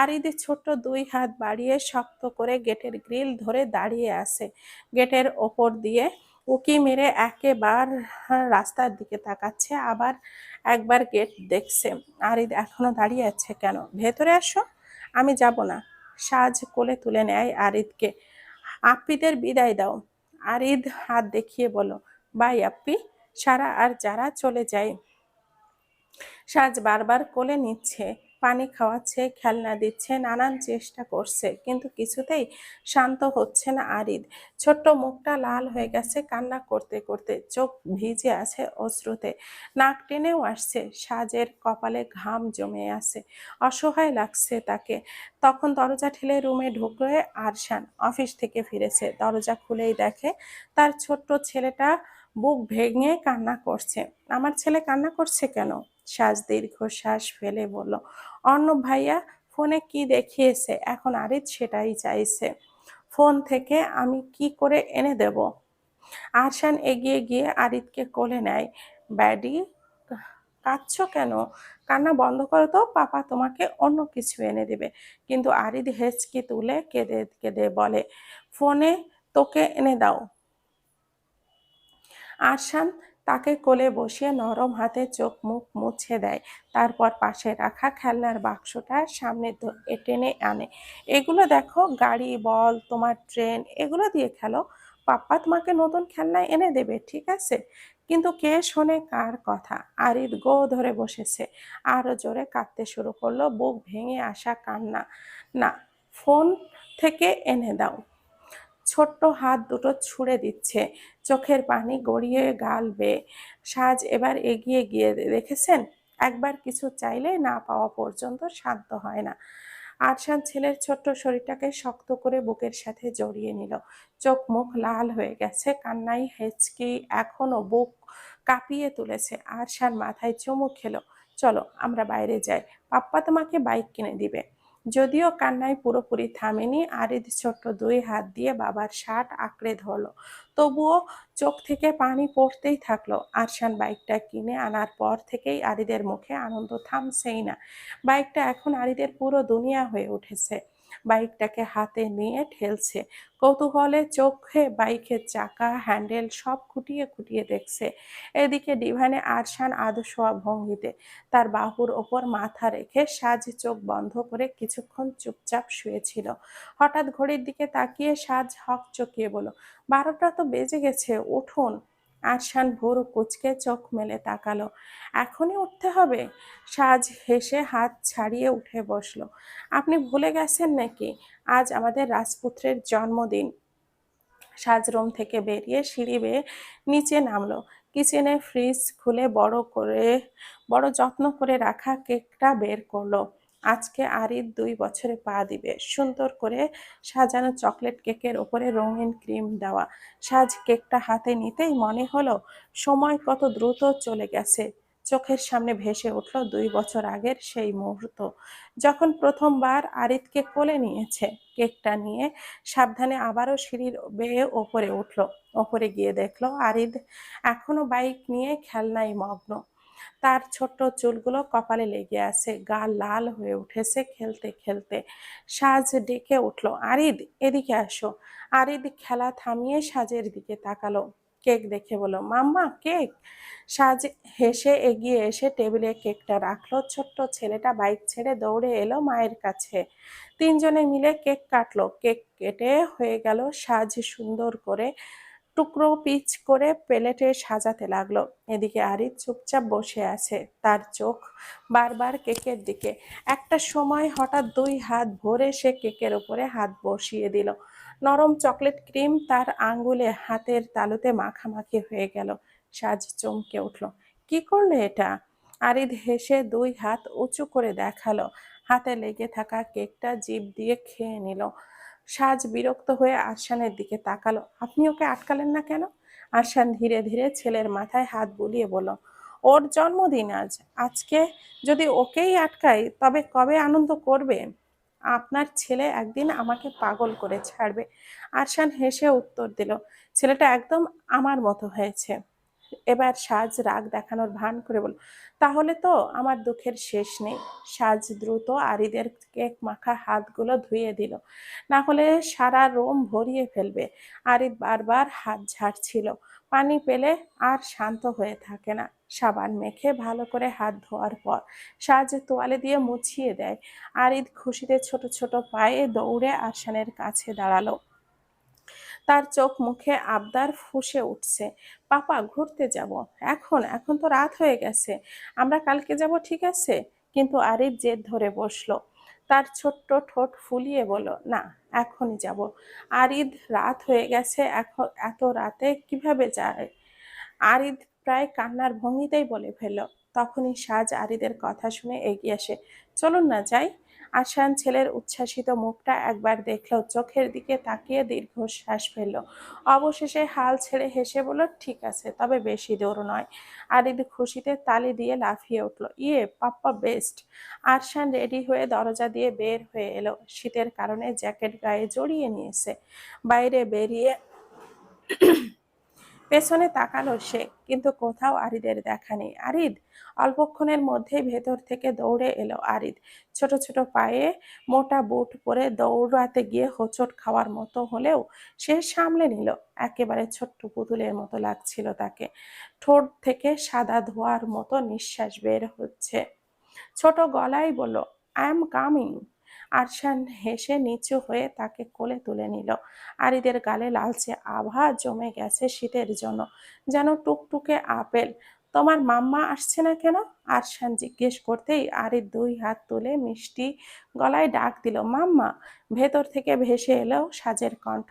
আরিদের ছোট্ট 2 হাত বাড়িয়ে শক্ত করে গেটের গ্রিল ধরে দাঁড়িয়ে আছে। গেটের ওপর দিয়ে উকি মেরে একেবার রাস্তার দিকে তাকাচ্ছে, আবার একবার গেট দেখছে। আরিদ এখনো দাঁড়িয়ে আছে কেন? ভেতরে আসো। আমি যাব না। সাজ কোলে তুলে নেয় আরিদকে। আপ্পিদের বিদায় দাও। আরিদ হাত দেখিয়ে বলল, বাই আপ্পি। সারা আর যারা চলে যায়। সাজ বারবার কোলে নিচ্ছে, পানি খাওয়াচ্ছে, খেলনা দিচ্ছে, নানান চেষ্টা করছে, কিন্তু কিছুতেই শান্ত হচ্ছে না আরিদ। ছোট্ট মুখটা লাল হয়ে গেছে কান্না করতে করতে, চোখ ভিজে আছে অশ্রুতে, নাক টেনেও আসছে। সাজের কপালে ঘাম জমে আছে, অসহায় লাগছে তাকে। তখন দরজা ঠেলে রুমে ঢুকলো আরশান। অফিস থেকে ফিরেছে, দরজা খুলেই দেখে তার ছোট্ট ছেলেটা বুক ভেঙে কান্না করছে। আমার ছেলে কান্না করছে কেন? সাজ দীর্ঘশ্বাস ফেলে বলল, অর্ণব ভাইয়া ফোনে কি দেখিয়েছে এখন আরিদ সেটাই চাইছে। ফোন থেকে আমি কি করে এনে দেব? আরশান এগিয়ে গিয়ে আরিদকে কোলে নেয়। ব্যাডি, কাঁদছো কেন? কান্না বন্ধ করো তো, পাপা তোমাকে অন্য কিছু এনে দেবে। কিন্তু আরিদ হেঁচকি তুলে কেঁদে কেঁদে বলে, ফোনে তোকে এনে দাও। আরশান তাকে কোলে বসিয়ে নরম হাতে চোখ মুখ মুছে দেয়। তারপর পাশে রাখা খেলনার বাক্সটা সামনে টেনে আনে। এগুলো দেখো, গাড়ি, বল, তোমার ট্রেন, এগুলো দিয়ে খেলো। পাপ্পা তোমাকে নতুন খেলনা এনে দেবে, ঠিক আছে? কিন্তু কে শোনে কার কথা? আরিদ গো ধরে বসেছে, আরো জোরে কাঁদতে শুরু করলো, বুক ভেঙে আসা কান্না। না, ফোন থেকে এনে দাও। ছোট্ট হাত দুটো ছুঁড়ে দিচ্ছে, চোখের পানি গড়িয়ে গাল বেয়ে। সাজ এবার এগিয়ে গিয়ে দেখেছেন, একবার কিছু চাইলে না পাওয়া পর্যন্ত শান্ত হয় না। আরশান ছেলের ছোট্ট শরীরটাকে শক্ত করে বুকের সাথে জড়িয়ে নিল। চোখ মুখ লাল হয়ে গেছে, কান্নাই হেঁচকি এখনো বুক কাঁপিয়ে তুলেছে। আরশান মাথায় চুমু খেলো, চলো আমরা বাইরে যাই, পাপ্পা তোমাকে বাইক কিনে দিবে। যদিও কান্নায় পুরোপুরি থামেনি, আরিদ ছোট্ট দুই হাত দিয়ে বাবার শার্ট আঁকড়ে ধরলো। তবুও চোখ থেকে পানি পড়তেই থাকলো। আরশান বাইকটা কিনে আনার পর থেকেই আরিদের মুখে আনন্দ থামছেই না। বাইকটা এখন আরিদের পুরো দুনিয়া হয়ে উঠেছে। বাইকটাকে হাতে নিয়ে ঠেলছে, কৌতূহলে চোখে বাইকের চাকা, হ্যান্ডেল সব খুঁটিয়ে খুঁটিয়ে দেখছে। এদিকে ডিভানে আরশান আধশোয়া ভঙ্গিতে তার বাহুর ওপর মাথা রেখে সাজ চোখ বন্ধ করে কিছুক্ষণ চুপচাপ শুয়েছিল। হঠাৎ ঘড়ির দিকে তাকিয়ে সাজ হকচকিয়ে বলল, 12টা তো বেজে গেছে, উঠুন। আরশান ভোর কুঁচকে চোখ মেলে তাকালো, এখনই উঠতে হবে? সাজ হেসে হাত ছাড়িয়ে উঠে বসলো, আপনি ভুলে গেছেন নাকি আজ আমাদের রাজপুত্রের জন্মদিন? সাজ রুম থেকে বেরিয়ে সিঁড়ি বেয়ে নিচে নামলো। কিচেনে ফ্রিজ খুলে বড় যত্ন করে রাখা কেকটা বের করলো। আজকে আরিদ 2 বছরে পা দিবে। সুন্দর করে সাজানো চকলেট কেকের ওপরে রঙিন ক্রিম দেওয়া। সাজ কেকটা হাতে নিতেই মনে হলো সময় কত দ্রুত চলে গেছে। চোখের সামনে ভেসে উঠল 2 বছর আগের সেই মুহূর্ত, যখন প্রথমবার আরিদকে কোলে নিয়েছে। কেকটা নিয়ে সাবধানে আবারও সিঁড়ির বেয়ে ওপরে উঠল। ওপরে গিয়ে দেখলো আরিদ এখনো বাইক নিয়ে খেলনায় মগ্ন। তার ছোট্ট চুলগুলো কপালে লেগে আছে, গা লাল হয়ে উঠেছে খেলতে খেলতে। সাজ ডেকে উঠল, আরিদ এদিকে আসো। আরিদ খেলা থামিয়ে সাজের দিকে তাকালো, কেক দেখে বলল, মাম্মা কেক। সাজ হেসে এগিয়ে এসে টেবিলে কেকটা রাখলো। ছোট্ট ছেলেটা বাইক ছেড়ে দৌড়ে এলো মায়ের কাছে। তিনজনে মিলে কেক কাটলো। কেক কেটে হয়ে গেল, সাজ সুন্দর করে টুকরো পিচ করে প্লেটে সাজাতে লাগলো। এদিকে আরিদ চুপচাপ বসে আছে, তার চোখ বারবার কেকের দিকে। একটা সময় হঠাৎ 2 হাত ভরে সে কেকের উপরে হাত বসিয়ে দিল। নরম চকলেট ক্রিম তার আঙ্গুলে হাতের তালুতে মাখামাখি হয়ে গেল। সাজ চমকে উঠল, কি করলে এটা? আরিদ হেসে 2 হাত উঁচু করে দেখালো। হাতে লেগে থাকা কেকটা জিভ দিয়ে খেয়ে নিল। সাজ বিরক্ত হয়ে আরশানের দিকে তাকালো, আপনি ওকে আটকালেন না কেন? আরশান ধীরে ধীরে ছেলের মাথায় হাত বুলিয়ে বলল, ওর জন্মদিন আজ, আজকে যদি ওকেই আটকাই তবে কবে আনন্দ করবে? আপনার ছেলে একদিন আমাকে পাগল করে ছাড়বে। আরশান হেসে উত্তর দিল, ছেলেটা একদম আমার মতো হয়েছে। এবার সাজ রাগ দেখানোর ভান করে বলল, তাহলে তো আমার দুঃখের শেষ নেই। সাজ দ্রুত আরিদের কেক মাখা হাতগুলো ধুয়ে দিল, না হলে সারা রুম ভরিয়ে ফেলবে। আরিদ বারবার হাত ঝাড়ছিল, পানি পেলে আর শান্ত হয়ে থাকে না। সাবান মেখে ভালো করে হাত ধোয়ার পর সাজ তোয়ালে দিয়ে মুছিয়ে দেয়। আরিদ খুশিতে ছোট ছোট পায়ে দৌড়ে আরশানের কাছে দাঁড়ালো। তার চোখ মুখে আবদার ফুঁসে উঠছে, পাপা ঘুরতে যাব। এখন এখন তো রাত হয়ে গেছে, আমরা কালকে যাব, ঠিক আছে? কিন্তু আরিফ জেদ ধরে বসলো। তার ছোট্ট ঠোঁট ফুলিয়ে বলল, না, এখনই যাব। আরিদ, রাত হয়ে গেছে, এখন এত রাতে কিভাবে যায়? আরিদ প্রায় কান্নার ভঙ্গিতেই বলে ফেলল। তখনই সাজ আরিদের কথা শুনে এগিয়ে আসে, চলুন না যাই। আরশান ছেলের উচ্ছ্বাসিত মুখটা একবার দেখলো, চোখের দিকে তাকিয়ে দীর্ঘশ্বাস ফেলল। অবশেষে হাল ছেড়ে হেসে বলল, ঠিক আছে, তবে বেশি দূর নয়। আরিদ খুশিতে তালি দিয়ে লাফিয়ে উঠল, ইয়ে পাপ্পা বেস্ট। আরশান রেডি হয়ে দরজা দিয়ে বের হয়ে এলো। শীতের কারণে জ্যাকেট গায়ে জড়িয়ে নিয়েছে। বাইরে বেরিয়ে পেছনে তাকালো সে, কিন্তু কোথাও আরিদের দেখা নেই। আরিদ! অল্পক্ষণের মধ্যেই ভেতর থেকে দৌড়ে এলো আরিদ। ছোট ছোট পায়ে মোটা বুট পরে দৌড়াতে গিয়ে হোঁচট খাওয়ার মতো হলেও সে সামলে নিল। একেবারে ছোট্ট পুতুলের মতো লাগছিল তাকে। ঠোঁট থেকে সাদা ধোঁয়ার মতো নিঃশ্বাস বের হচ্ছে। ছোট গলায় বলল, আই এম কামিং। আরশান হেসে নিচু হয়ে তাকে কোলে তুলে নিল। আরিদের গালে লালচে আভা জমে গেছে শীতের জন্য, যেন টুকটুকে আপেল। তোমার মাম্মা আসছে না কেন? আরশান জিজ্ঞেস করতেই আরিদ দুই হাত তুলে মিষ্টি গলায় ডাক দিল, মাম্মা। ভেতর থেকে ভেসে এলো সাজের কণ্ঠ,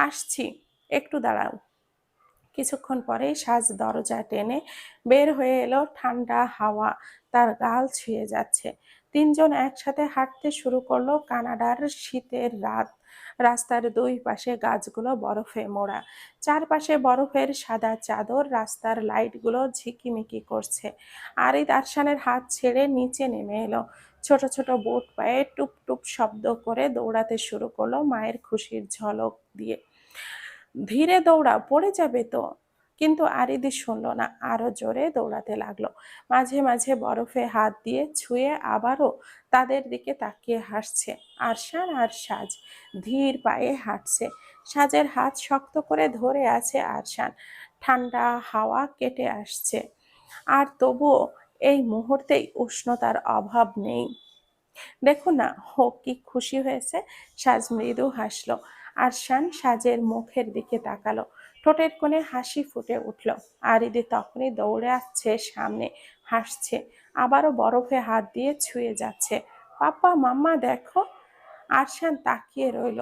আসছি, একটু দাঁড়াও। কিছুক্ষণ পরেই সাজ দরজা টেনে বের হয়ে এলো। ঠান্ডা হাওয়া তার গাল ছুঁয়ে যাচ্ছে। তিনজন একসাথে হাঁটতে শুরু করলো। কানাডার শীতের রাত। রাস্তার দুই পাশে গাছগুলো বরফে মোড়া, চারপাশে বরফের সাদা চাদর। রাস্তার লাইটগুলো ঝিকিমিকি করছে। আরিদ আরশানের হাত ছেড়ে নিচে নেমে এলো। ছোট ছোট বুট পায়ে টুপ টুপ শব্দ করে দৌড়াতে শুরু করলো মায়ের খুশির ঝলক দিয়ে। ধীরে দৌড়া, পড়ে যাবে তো। কিন্তু আরিদি শুনল না, আরো জোরে দৌড়াতে লাগলো। মাঝে মাঝে বরফে হাত দিয়ে ছুঁয়ে আবারও তাদের দিকে তাকিয়ে হাসছে। আরশান আর সাজ ধীর পায়ে হাঁটছে। সাজের হাত শক্ত করে ধরে আছে আরশান। ঠান্ডা হাওয়া কেটে আসছে, আর তবুও এই মুহূর্তেই উষ্ণতার অভাব নেই। দেখো না ও কি খুশি হয়েছে। সাজ মৃদু হাসলো। আরশান সাজের মুখের দিকে তাকালো। ঠোঁটের কোণে হাসি ফুটে উঠল। আরিদি তখনই দৌড়ে আসছে সামনে, হাসছে, আবারও বরফে হাত দিয়ে ছুঁয়ে যাচ্ছে। পাপ্পা, মাম্মা দেখো। আরশান তাকিয়ে রইল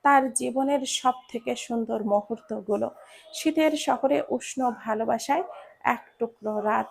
তার জীবনের সব থেকে সুন্দর মুহূর্তগুলো। শীতের শহরে উষ্ণ ভালোবাসায় এক টুকরো রাত।